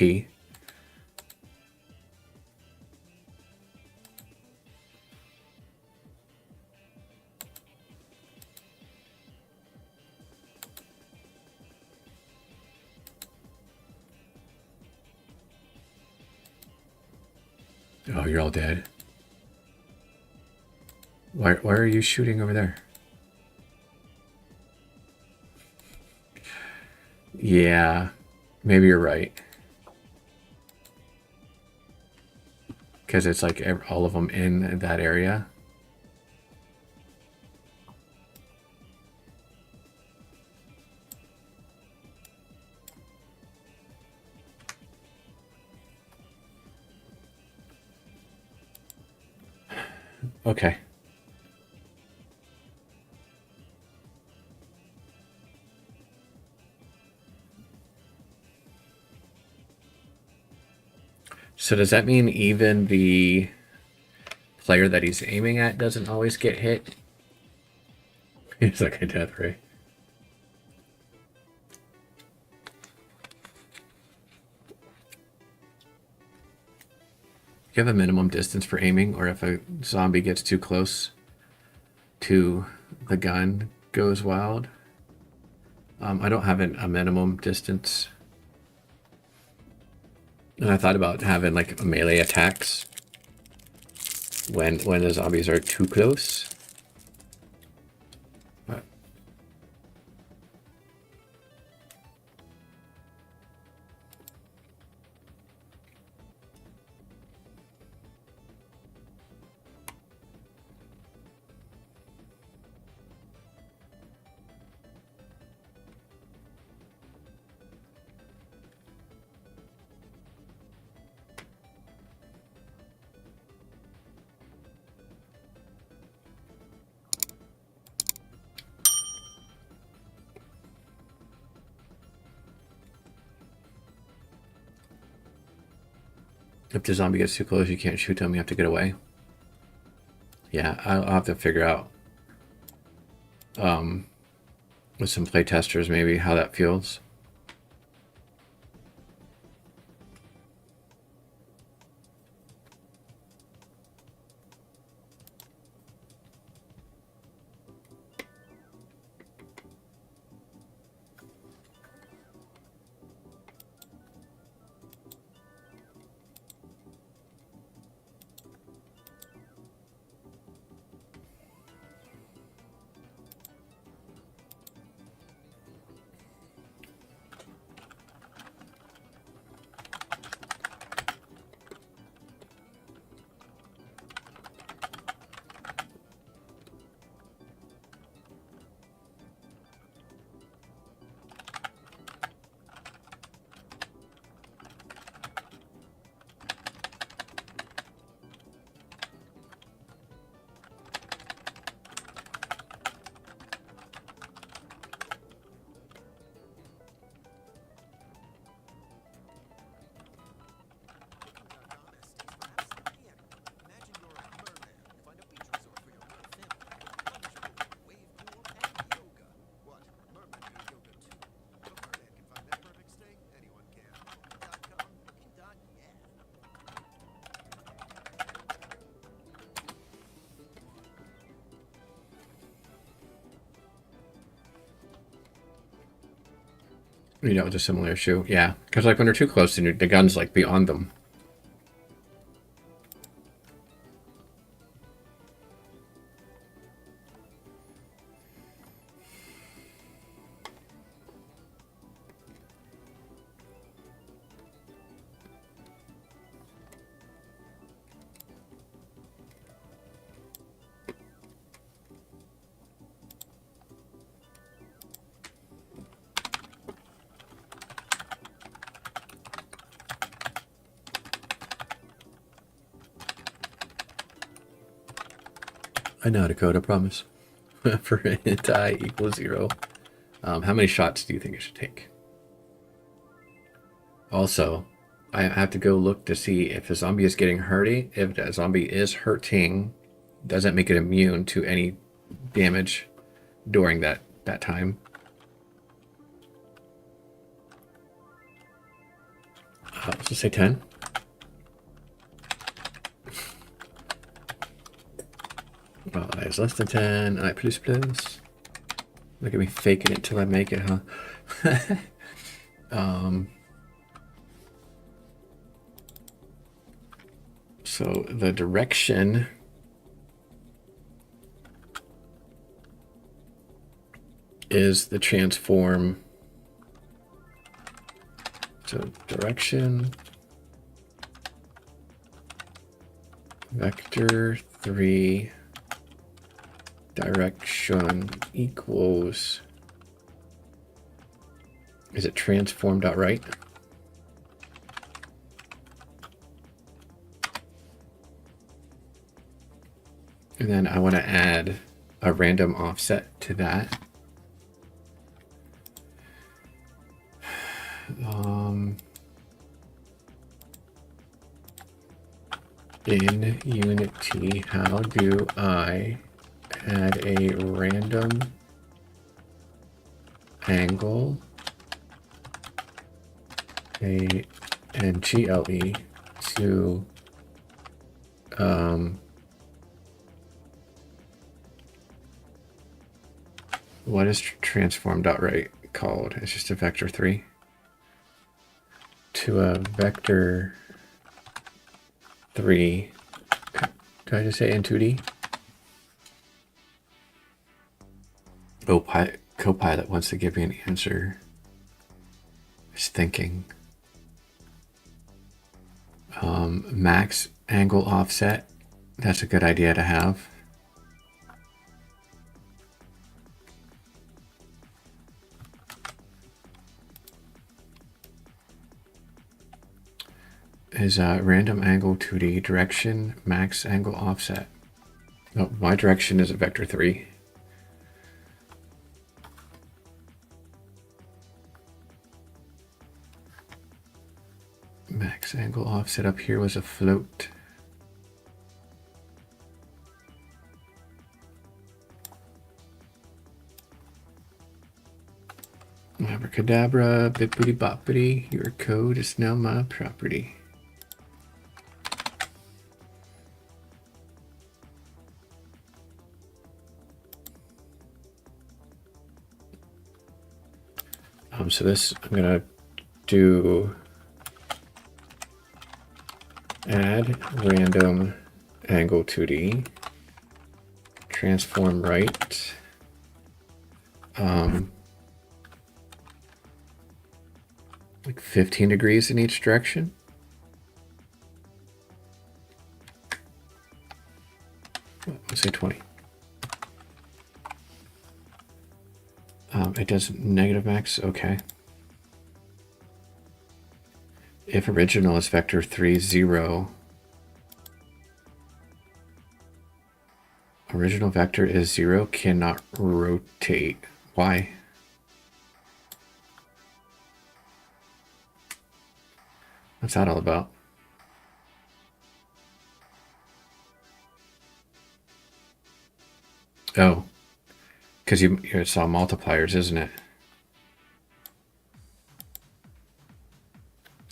Oh, you're all dead. Why are you shooting over there? Yeah, maybe you're right. Because it's like all of them in that area. Okay. So does that mean even the player that he's aiming at doesn't always get hit? It's like a death ray. You have a minimum distance for aiming, or if a zombie gets too close to the gun, goes wild. I don't have a minimum distance. And I thought about having like melee attacks when the zombies are too close. But if the zombie gets too close, you can't shoot them. You have to get away. Yeah, I'll have to figure out with some playtesters maybe how that feels. You know, with a similar issue. Yeah, because like when they're too close, and the gun's like beyond them. I know how to code, I promise. For int I equals 0. How many shots do you think it should take? Also, I have to go look to see if the zombie is getting hurty. If the zombie is hurting, doesn't make it immune to any damage during that time. Let's say 10. Well, I is less than 10. I plus plus. Look at me faking it till I make it, huh? So the direction is the transform. So direction vector 3 direction equals, is it transform.right? And then I want to add a random offset to that. In Unity, how do I add a random angle and GLE to what is transform.right called? It's just a vector 3 to a vector 3. Did I just say in 2D? Oh, Copilot wants to give me an answer. It's thinking. Max angle offset. That's a good idea to have. Is random angle 2D direction max angle offset. Oh, my direction is a vector 3. Max angle offset up here was a float. Abracadabra, bippity boppity, your code is now my property. So this, I'm gonna do add random angle 2D, transform right, like 15 degrees in each direction. Let's say 20. It does negative max, okay. If original is vector 3, 0. Original vector is 0, cannot rotate. Why? What's that all about? Oh, because you saw multipliers, isn't it?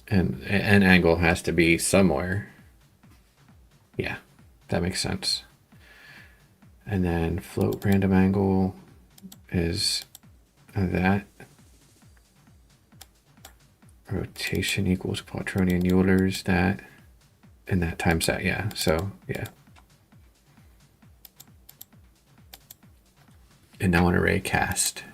And an angle has to be somewhere. Yeah, that makes sense. And then float random angle is that. Rotation equals quaternion Euler's that. And that times that, yeah. So, yeah. And now an array cast.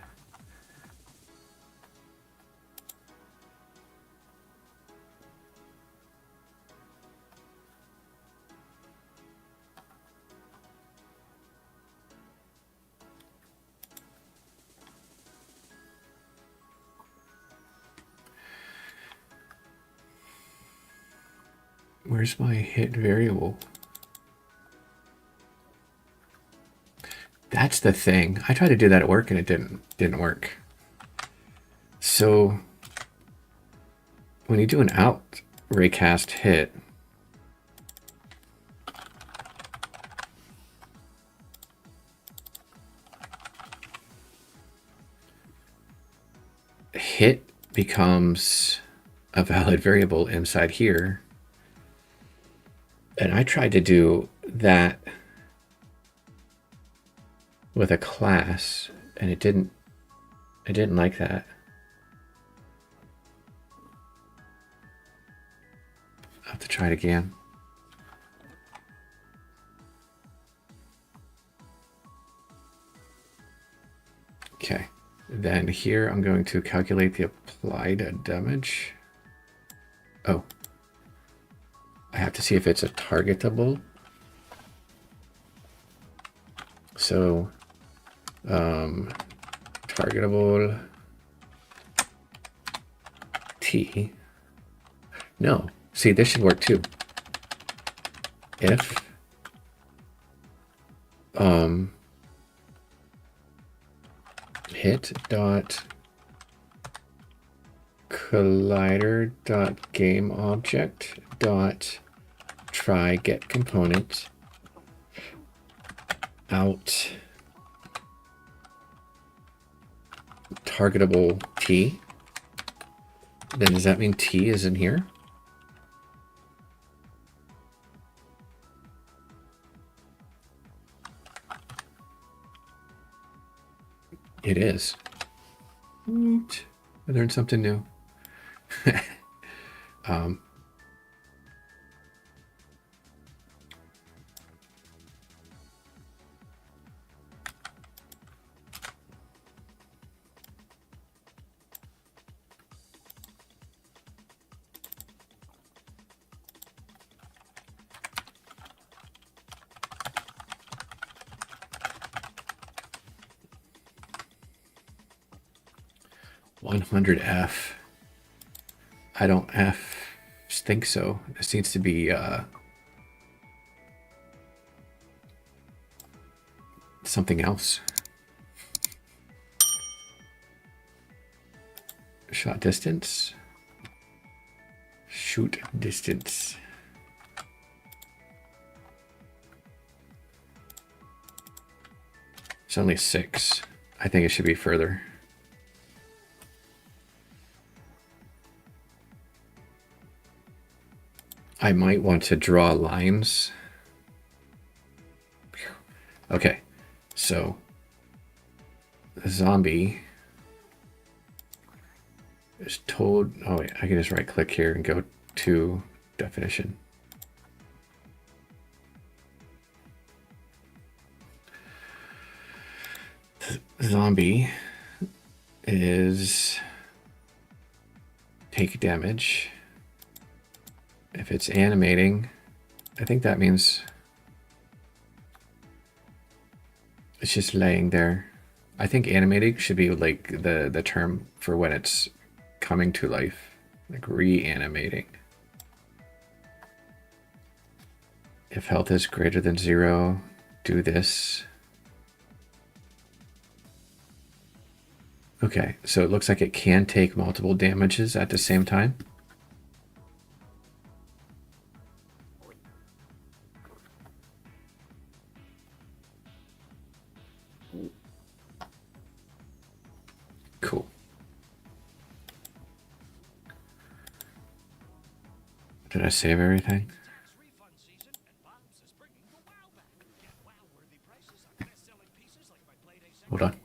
Where's my hit variable? That's the thing. I tried to do that at work and it didn't work. So when you do an out raycast hit, hit becomes a valid variable inside here. And I tried to do that with a class and it didn't like that. I'll have to try it again. Okay, then here I'm going to calculate the applied damage. Oh, I have to see if it's a targetable. So, targetable T. No, see, this should work too. If hit dot collider dot game object dot try get component out targetable T, then does that mean T is in here? It is. Woot. I learned something new. 100F. I don't think so. This needs to be something else. Shot distance. Shoot distance. It's only 6. I think it should be further. I might want to draw lines. Okay, so the zombie is told, oh wait, I can just right click here and go to definition. The zombie is take damage. If it's animating, I think that means it's just laying there. I think animating should be like the term for when it's coming to life, like reanimating. If health is greater than 0, do this. Okay, so it looks like it can take multiple damages at the same time. Cool. Did I save everything? Hold on.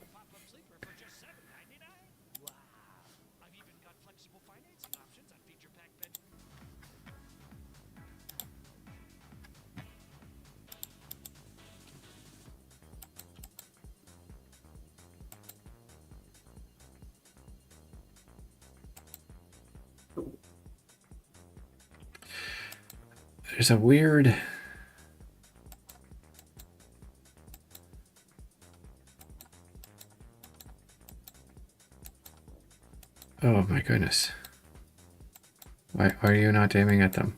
There's a weird... Oh my goodness. Why are you not aiming at them?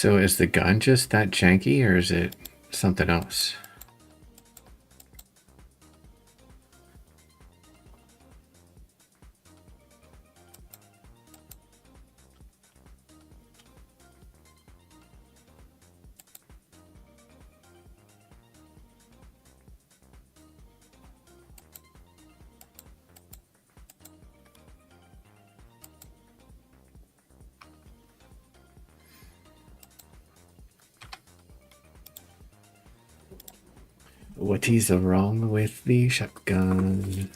So is the gun just that janky, or is it something else? What is wrong with the shotgun?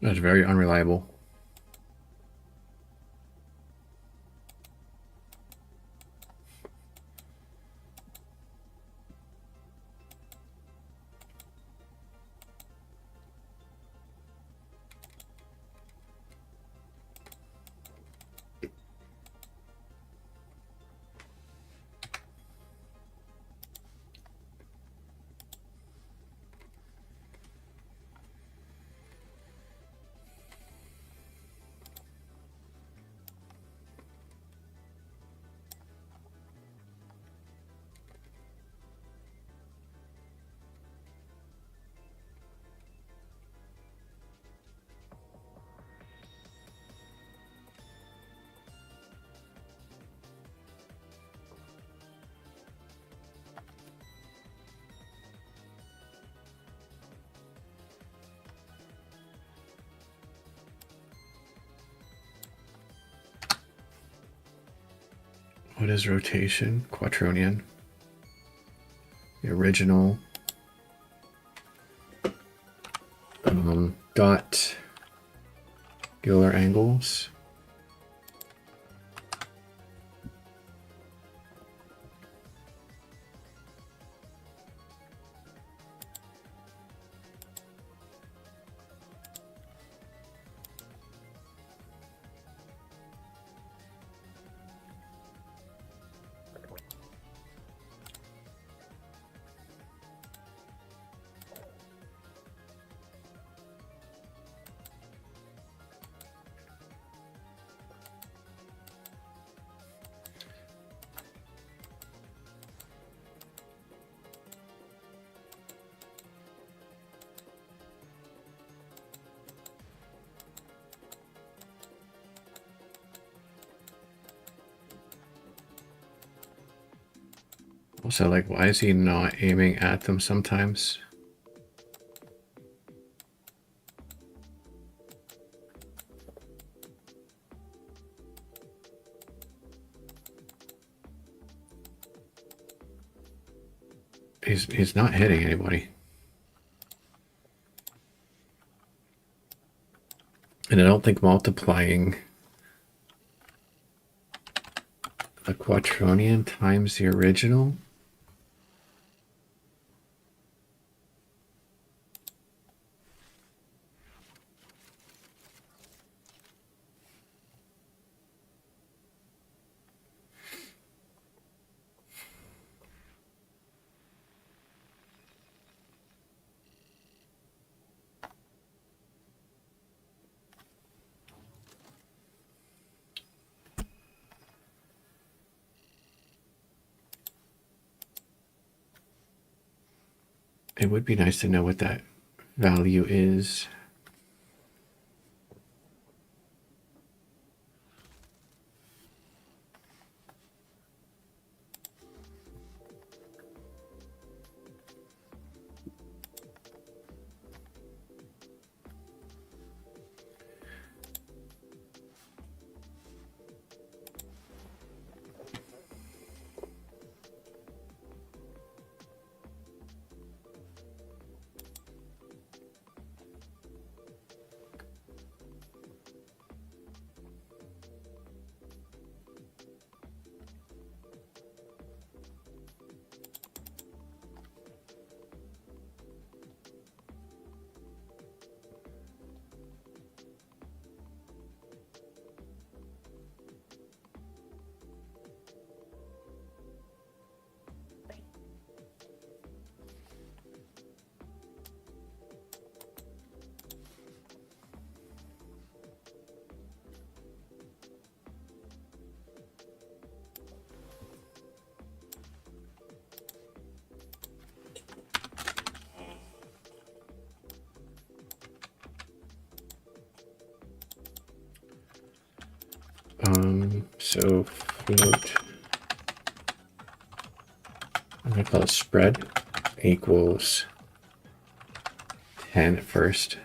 That's very unreliable. What is rotation? Quaternion. The original. Dot. Euler angles. Also, like, why is he not aiming at them sometimes? He's not hitting anybody. And I don't think multiplying a quaternion times the original. It would be nice to know what that value is. So float, I'm gonna call it spread equals 10 at first.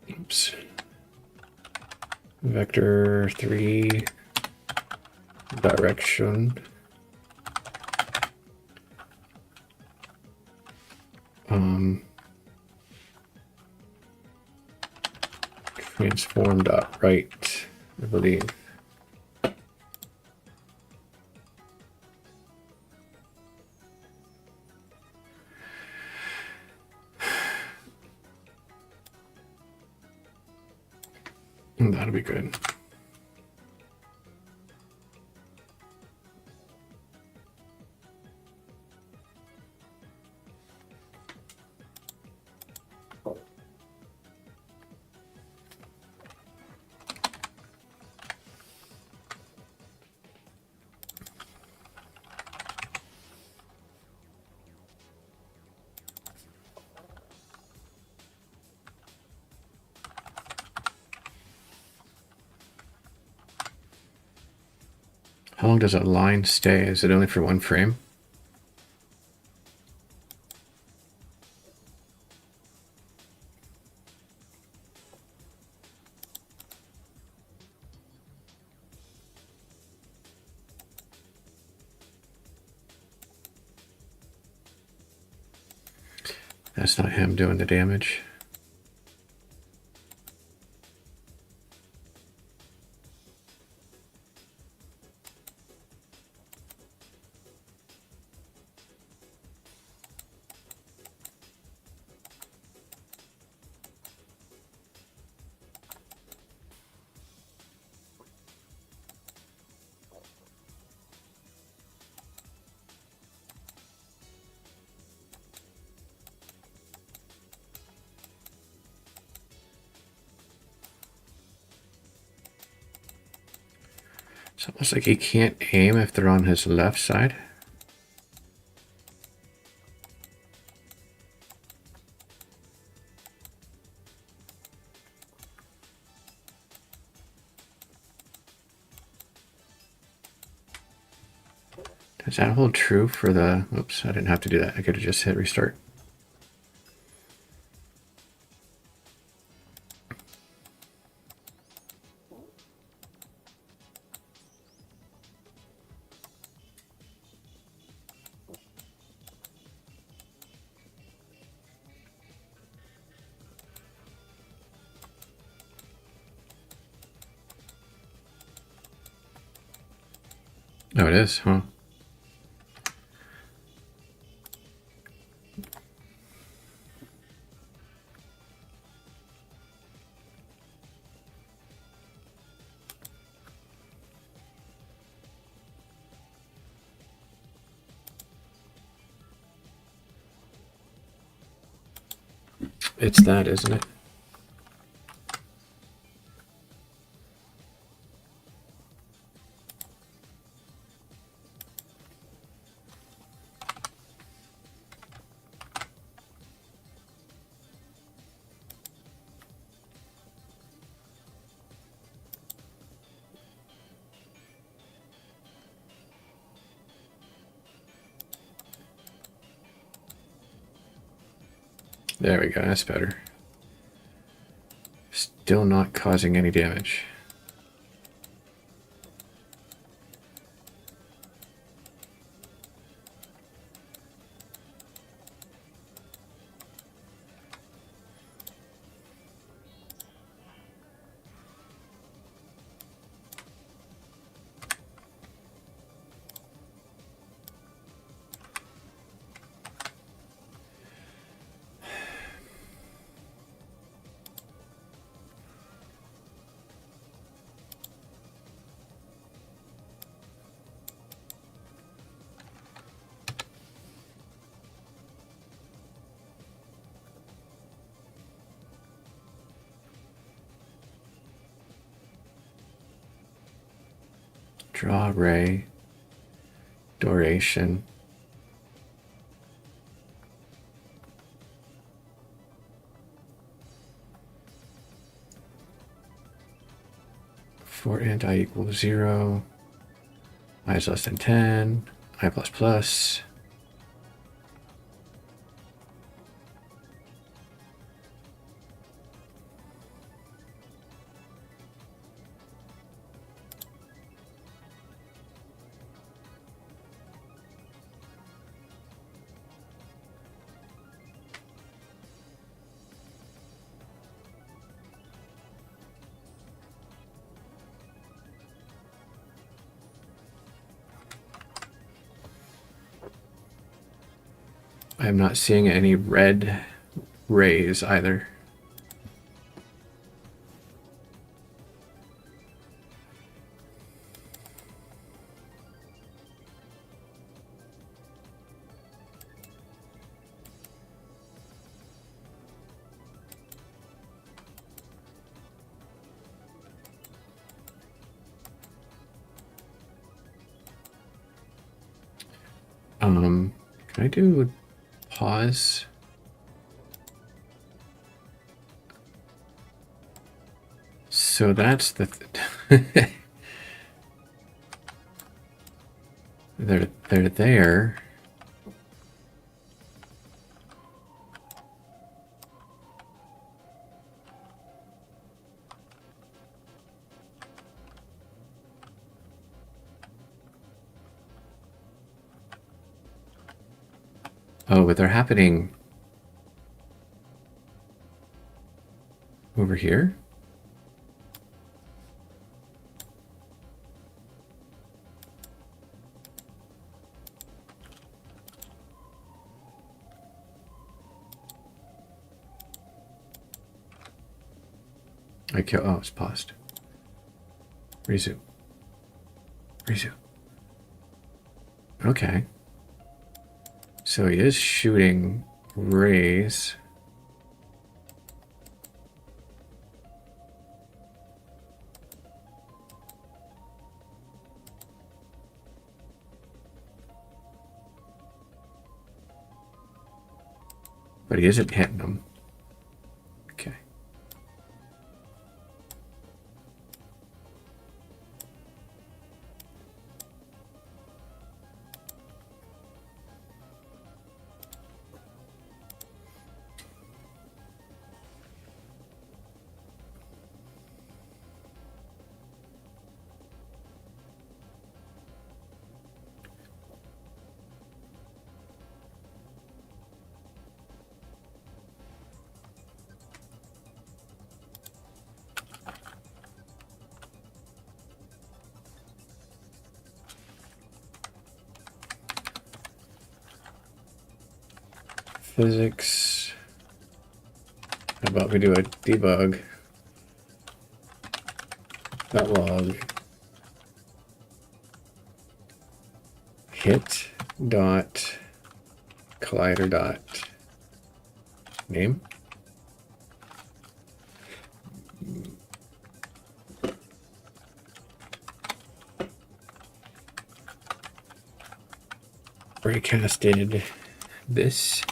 Oops. Vector 3 direction. Transform dot right, I believe. That'll be good. How long does a line stay? Is it only for one frame? That's not him doing the damage. It's almost like he can't aim if they're on his left side. Does that hold true for the... Oops, I didn't have to do that. I could have just hit restart. Oh, it is, huh? It's that, isn't it? There we go, that's better. Still not causing any damage. Draw ray. Duration. For int I equals 0. I is less than 10. I plus plus. I'm not seeing any red rays either. Can I do pause? So that's the they're there. Oh, but they're happening over here? Oh, it's paused. Resume. Resume. Okay. So he is shooting rays. But he isn't hitting them. Okay. physics. How about we do a debug log hit dot collider dot name. Raycasted this.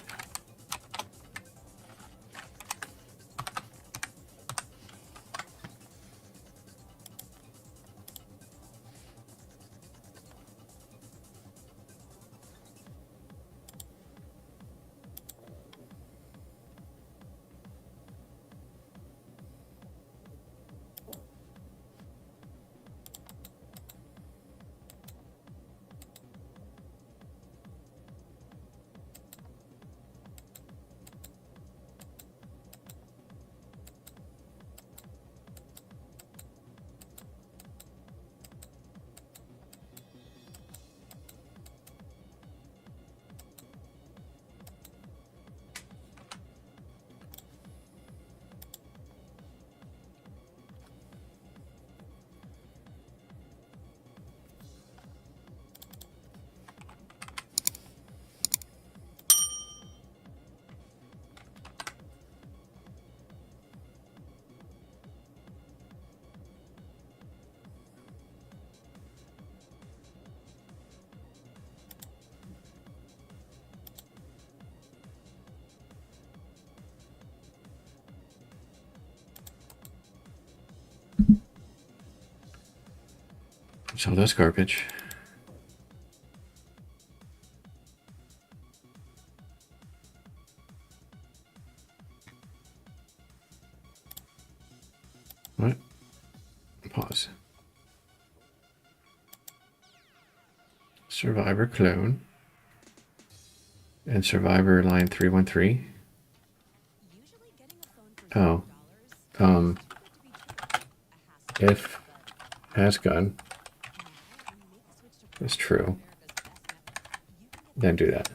So that's garbage. What? Pause. Survivor clone. And Survivor line 313. Oh. If has gun is true, then do that.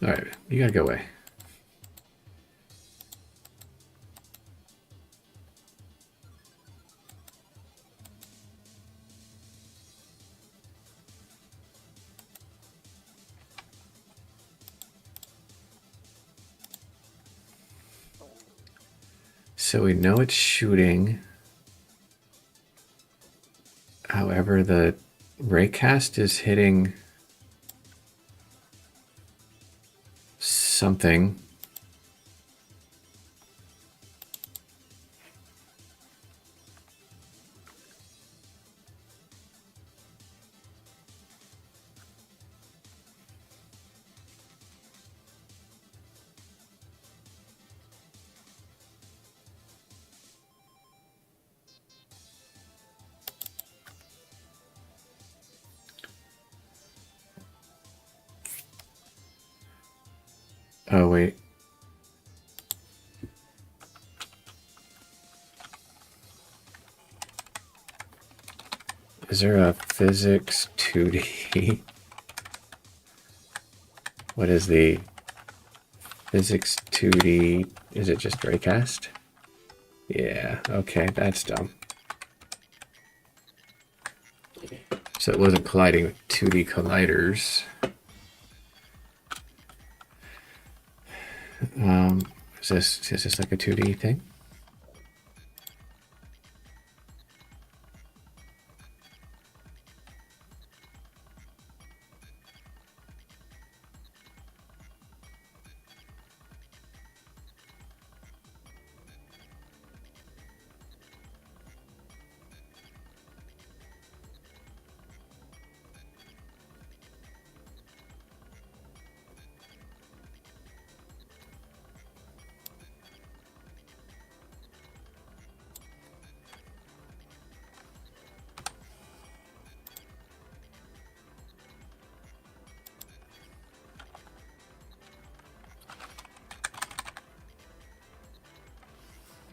All right, you gotta go away. So we know it's shooting. However, the raycast is hitting something. Oh, wait. Is there a physics 2D? What is the physics 2D? Is it just raycast? Yeah, okay, that's dumb. So it wasn't colliding with 2D colliders. Is this like a 2D thing?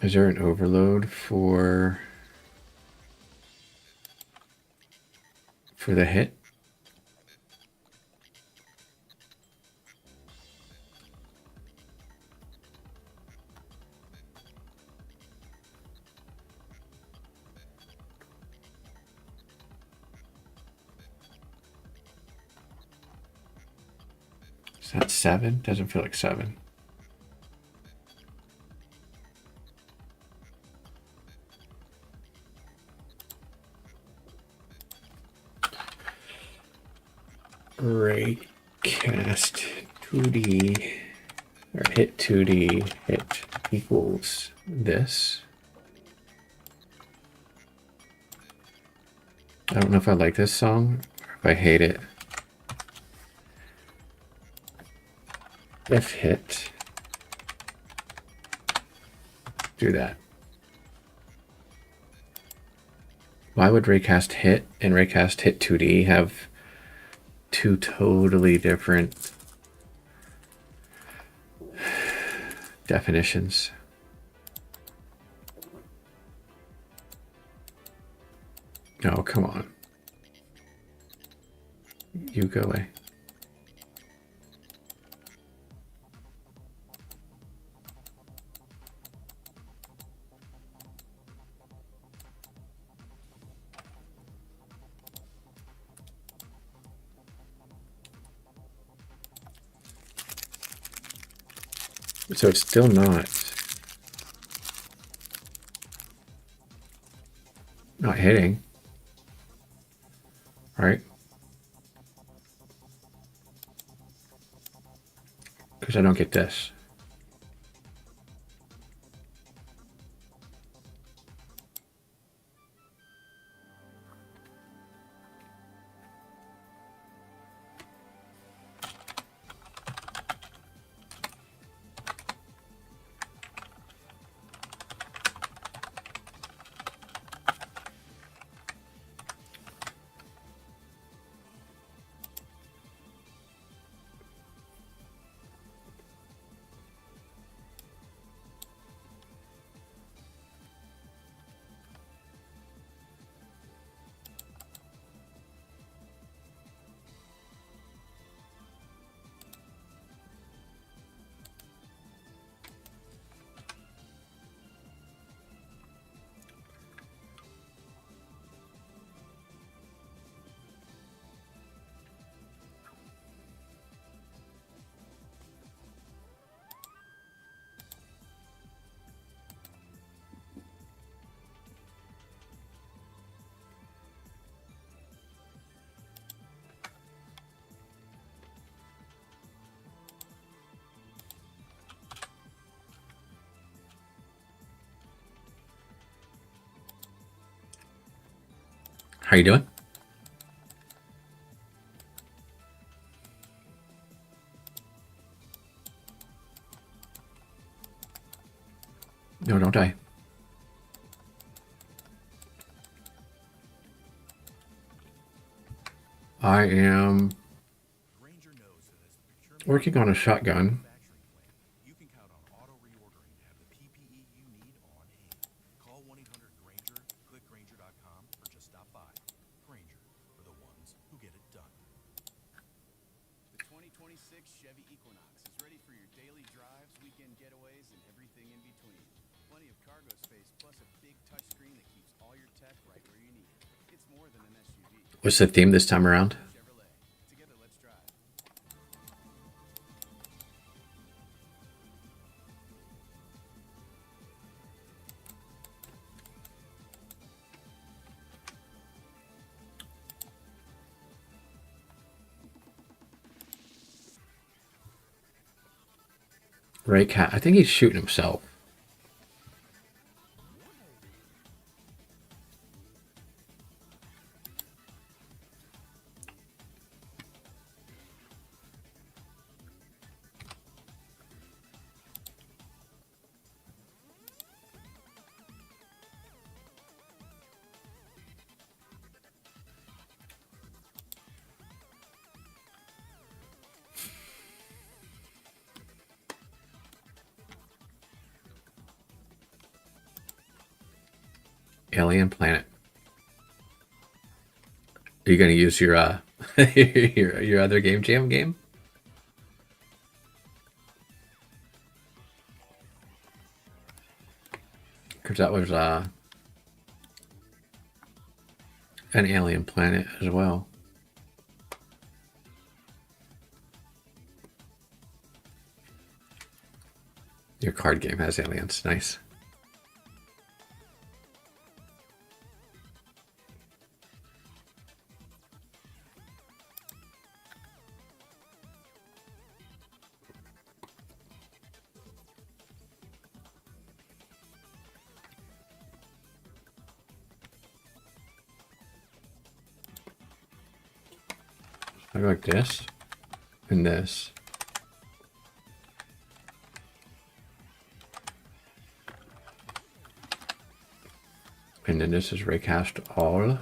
Is there an overload for the hit? Is that 7? Doesn't feel like 7. Raycast 2D or hit 2D hit equals this. I don't know if I like this song or if I hate it. If hit, do that. Why would Raycast hit and Raycast hit 2D have two totally different definitions? Oh, come on. You go away. So it's still not hitting, right? Because I don't get this. How you doing? No, don't die. I am working on a shotgun. You can count on auto reordering to have the PPE you need on hand. Call 1-800-GRANGER, click Granger.com, or just stop by. Granger, for the ones who get it done. The 2026 Chevy Equinox is ready for your daily drives, weekend getaways, and everything in between. Plenty of cargo space, plus a big touchscreen that keeps all your tech right where you need it. It's more than an SUV. What's the theme this time around? Chevrolet. Together, let's drive. Raycat. I think he's shooting himself. Alien Planet. Are you gonna use your your other game jam game? Because that was an Alien Planet as well. Your card game has aliens. Nice. I go like this and this. And then this is raycast all.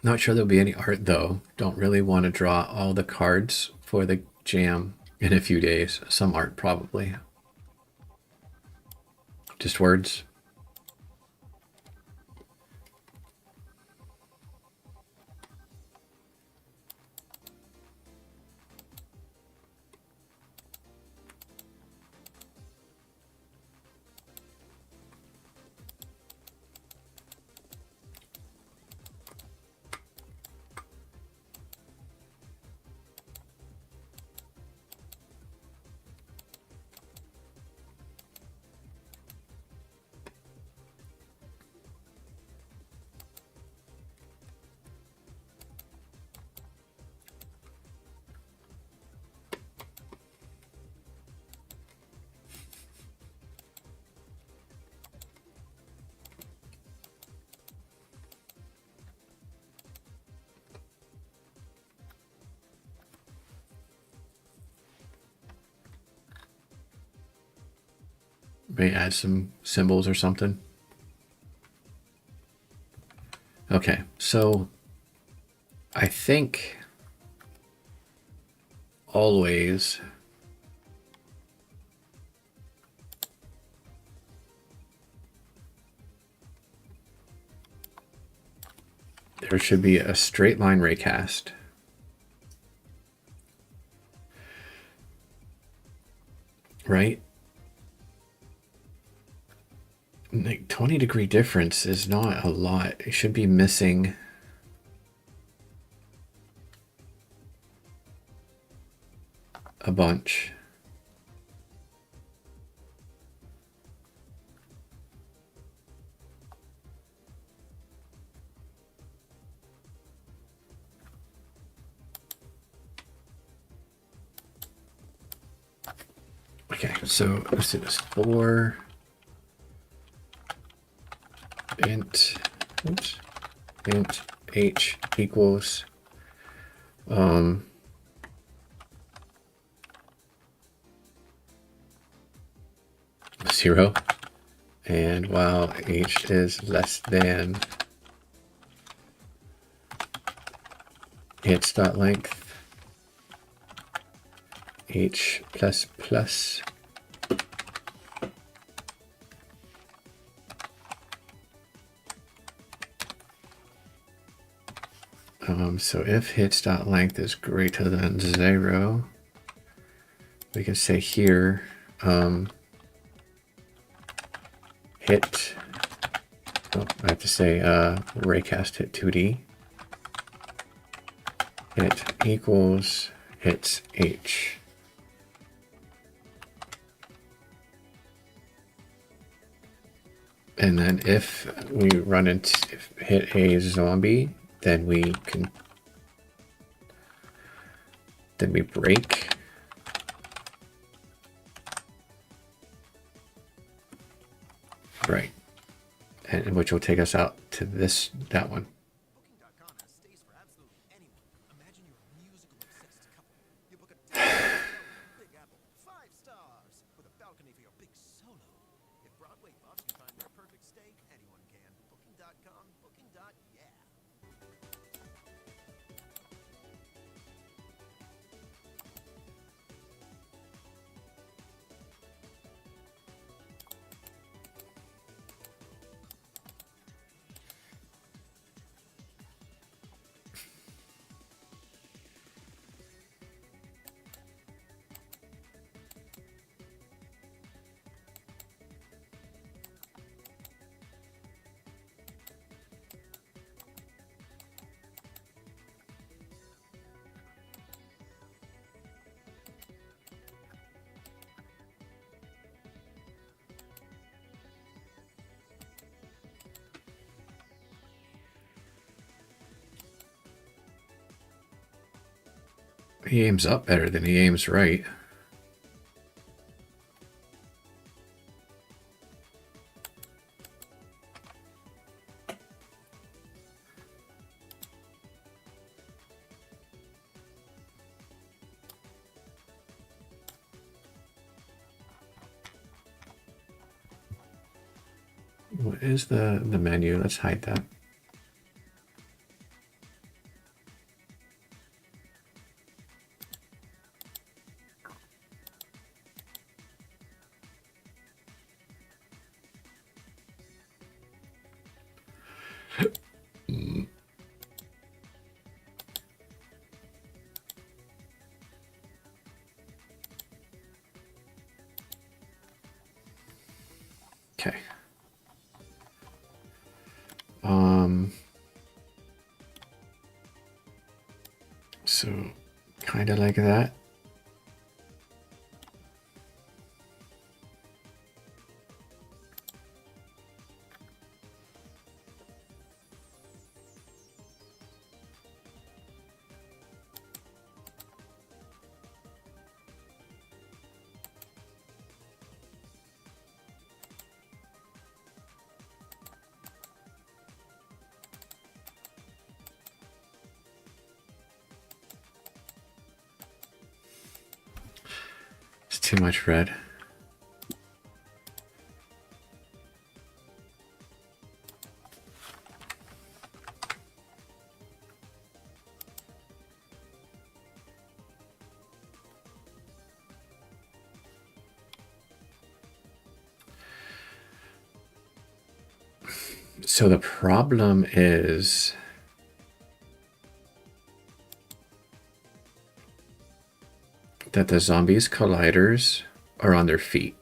Not sure there'll be any art though. Don't really want to draw all the cards for the jam in a few days. Some art probably. Just words. May add some symbols or something. Okay, so I think always there should be a straight line raycast. Right? Like 20-degree difference is not a lot. It should be missing a bunch. Okay, so let's do this. 4 int h equals 0, and while h is less than hits.length h plus plus so if hits.length is greater than 0, we can say here hit, oh, I have to say raycast hit 2D, hit equals hits h. And then if we run into hit a zombie, then we break Right. And which will take us out to that one. Booking.com has stays for absolutely anyone. Imagine you're a musical obsessed couple. You book a hotel in Big Apple, 5 stars, with a balcony for your big solo. If Broadway buffs can find their perfect stay, anyone can. Booking.com, yeah. He aims up better than he aims right. What is the menu? Let's hide that. Okay. So kind of like that. It's too much red. So the problem is that the zombies' colliders are on their feet.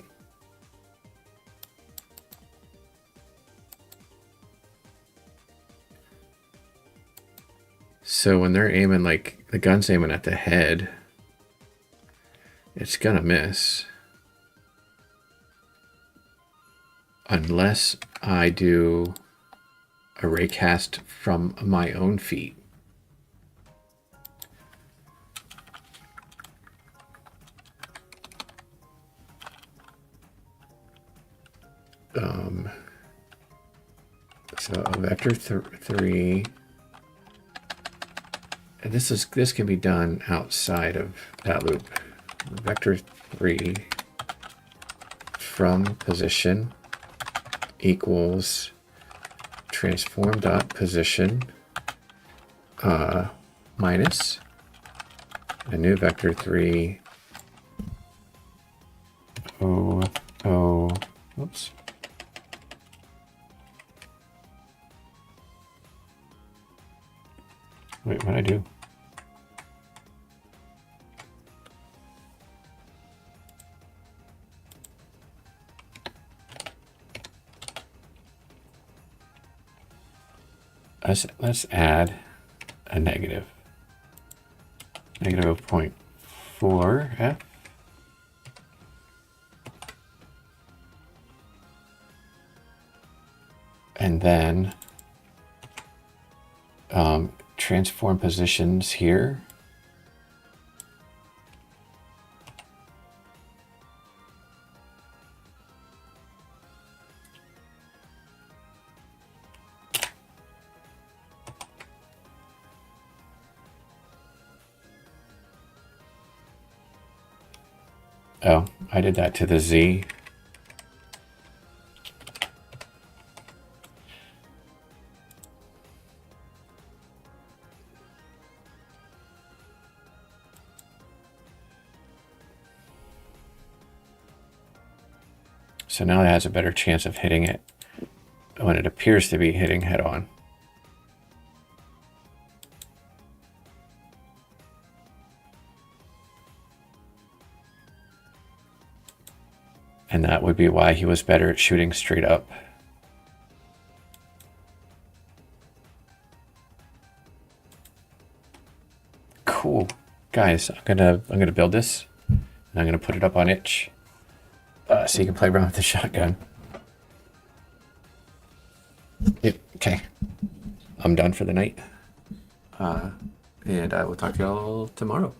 So when they're aiming, like the gun's aiming at the head, it's gonna miss. Unless I do a raycast from my own feet. So a vector 3, and this can be done outside of that loop. Vector 3 from position equals transform dot position minus a new vector 3 oops. Wait, what'd I do? Let's add a negative. Negative 0.4 F. And then transform positions here. Oh, I did that to the Z. So now it has a better chance of hitting it when it appears to be hitting head on. And that would be why he was better at shooting straight up. Cool. Guys, I'm gonna build this and I'm gonna put it up on itch. So you can play around with the shotgun. Yep, okay. I'm done for the night. And I will talk to y'all tomorrow.